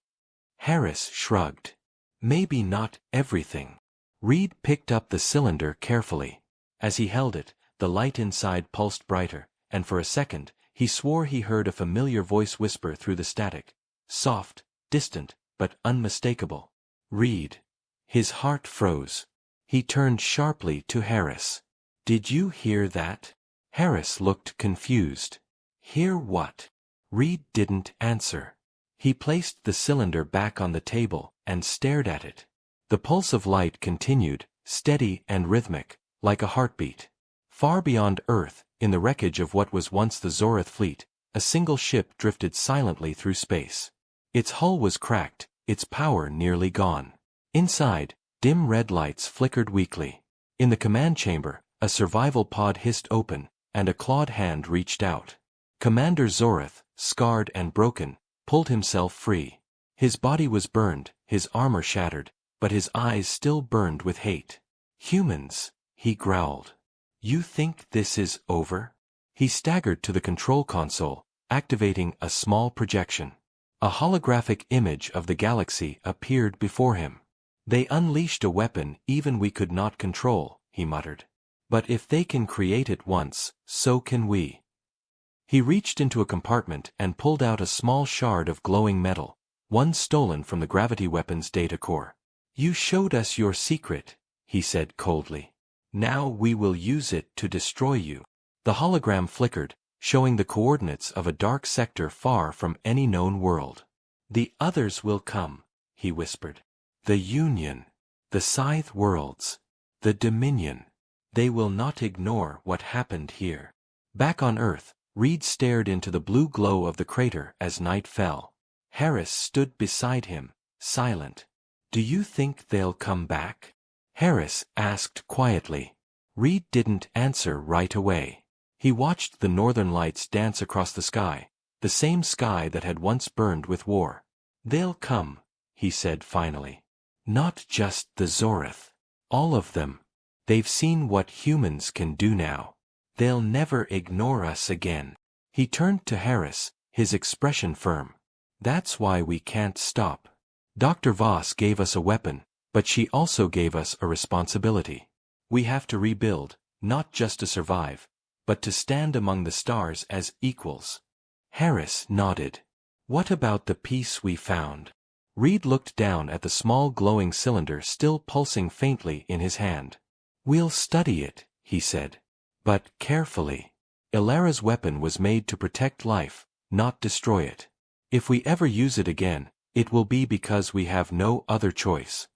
Speaker 1: Harris shrugged. "Maybe not everything." Reed picked up the cylinder carefully. As he held it, the light inside pulsed brighter, and for a second, he swore he heard a familiar voice whisper through the static. Soft, distant, but unmistakable. "Reed." His heart froze. He turned sharply to Harris. "Did you hear that?" Harris looked confused. "Hear what?" Reed didn't answer. He placed the cylinder back on the table and stared at it. The pulse of light continued, steady and rhythmic, like a heartbeat. Far beyond Earth, in the wreckage of what was once the Zorith fleet, a single ship drifted silently through space. Its hull was cracked, its power nearly gone. Inside, dim red lights flickered weakly. In the command chamber, a survival pod hissed open, and a clawed hand reached out. Commander Zorith, scarred and broken, pulled himself free. His body was burned, his armor shattered, but his eyes still burned with hate. "Humans," he growled. "You think this is over?" He staggered to the control console, activating a small projection. A holographic image of the galaxy appeared before him. "They unleashed a weapon even we could not control," he muttered. "But if they can create it once, so can we." He reached into a compartment and pulled out a small shard of glowing metal, one stolen from the gravity weapon's data core. "You showed us your secret," he said coldly. "Now we will use it to destroy you." The hologram flickered, showing the coordinates of a dark sector far from any known world. "The others will come," he whispered. "The Union. The Scythe worlds. The Dominion. They will not ignore what happened here." Back on Earth, Reed stared into the blue glow of the crater as night fell. Harris stood beside him, silent. "Do you think they'll come back?" Harris asked quietly. Reed didn't answer right away. He watched the northern lights dance across the sky, the same sky that had once burned with war. "They'll come," he said finally. "Not just the Zorith. All of them. They've seen what humans can do now. They'll never ignore us again." He turned to Harris, his expression firm. "That's why we can't stop. Dr. Voss gave us a weapon, but she also gave us a responsibility. We have to rebuild, not just to survive, but to stand among the stars as equals." Harris nodded. "What about the piece we found?" Reed looked down at the small glowing cylinder still pulsing faintly in his hand. "We'll study it," he said. "But carefully. Ilara's weapon was made to protect life, not destroy it. If we ever use it again, it will be because we have no other choice."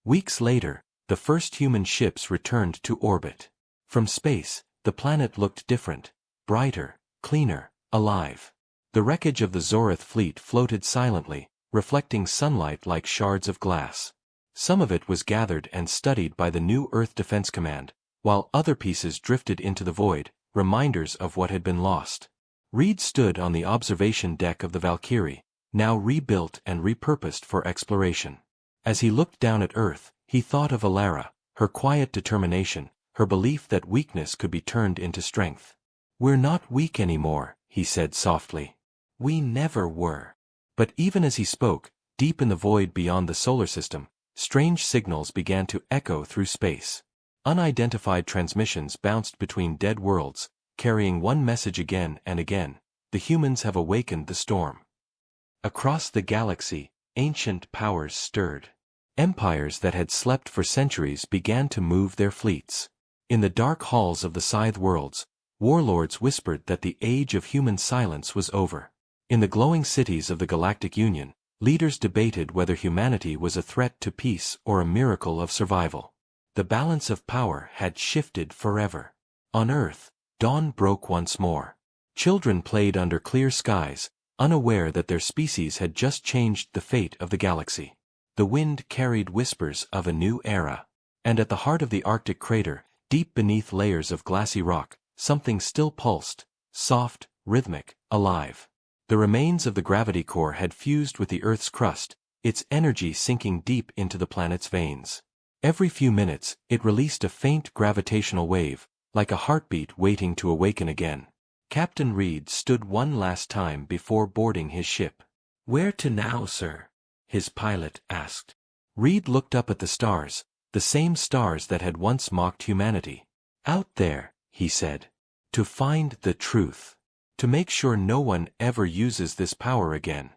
Speaker 1: Weeks later, the the first human ships returned to orbit. From space, the planet looked different, brighter, cleaner, alive. The wreckage of the Zorith fleet floated silently, reflecting sunlight like shards of glass. Some of it was gathered and studied by the new Earth Defense Command, while other pieces drifted into the void, reminders of what had been lost. Reed stood on the observation deck of the Valkyrie, now rebuilt and repurposed for exploration. As he looked down at Earth, he thought of Alara, her quiet determination, her belief that weakness could be turned into strength. "We're not weak anymore," he said softly. "We never were." But even as he spoke, deep in the void beyond the solar system, strange signals began to echo through space. Unidentified transmissions bounced between dead worlds, carrying one message again and again: the humans have awakened the storm. Across the galaxy, ancient powers stirred. Empires that had slept for centuries began to move their fleets. In the dark halls of the Scythe worlds, warlords whispered that the age of human silence was over. In the glowing cities of the Galactic Union, leaders debated whether humanity was a threat to peace or a miracle of survival. The balance of power had shifted forever. On Earth, dawn broke once more. Children played under clear skies, unaware that their species had just changed the fate of the galaxy. The wind carried whispers of a new era. And at the heart of the Arctic crater, deep beneath layers of glassy rock, something still pulsed, soft, rhythmic, alive. The remains of the gravity core had fused with the Earth's crust, its energy sinking deep into the planet's veins. Every few minutes, it released a faint gravitational wave, like a heartbeat waiting to awaken again. Captain Reed stood one last time before boarding his ship. "Where to now, sir?" his pilot asked. Reed looked up at the stars, the same stars that had once mocked humanity. "Out there," he said. "To find the truth. To make sure no one ever uses this power again."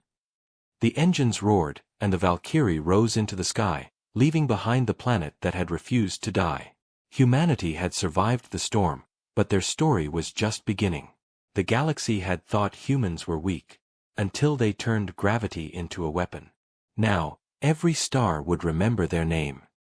Speaker 1: The engines roared, and the Valkyrie rose into the sky, leaving behind the planet that had refused to die. Humanity had survived the storm, but their story was just beginning. The galaxy had thought humans were weak, until they turned gravity into a weapon. Now, every star would remember their name.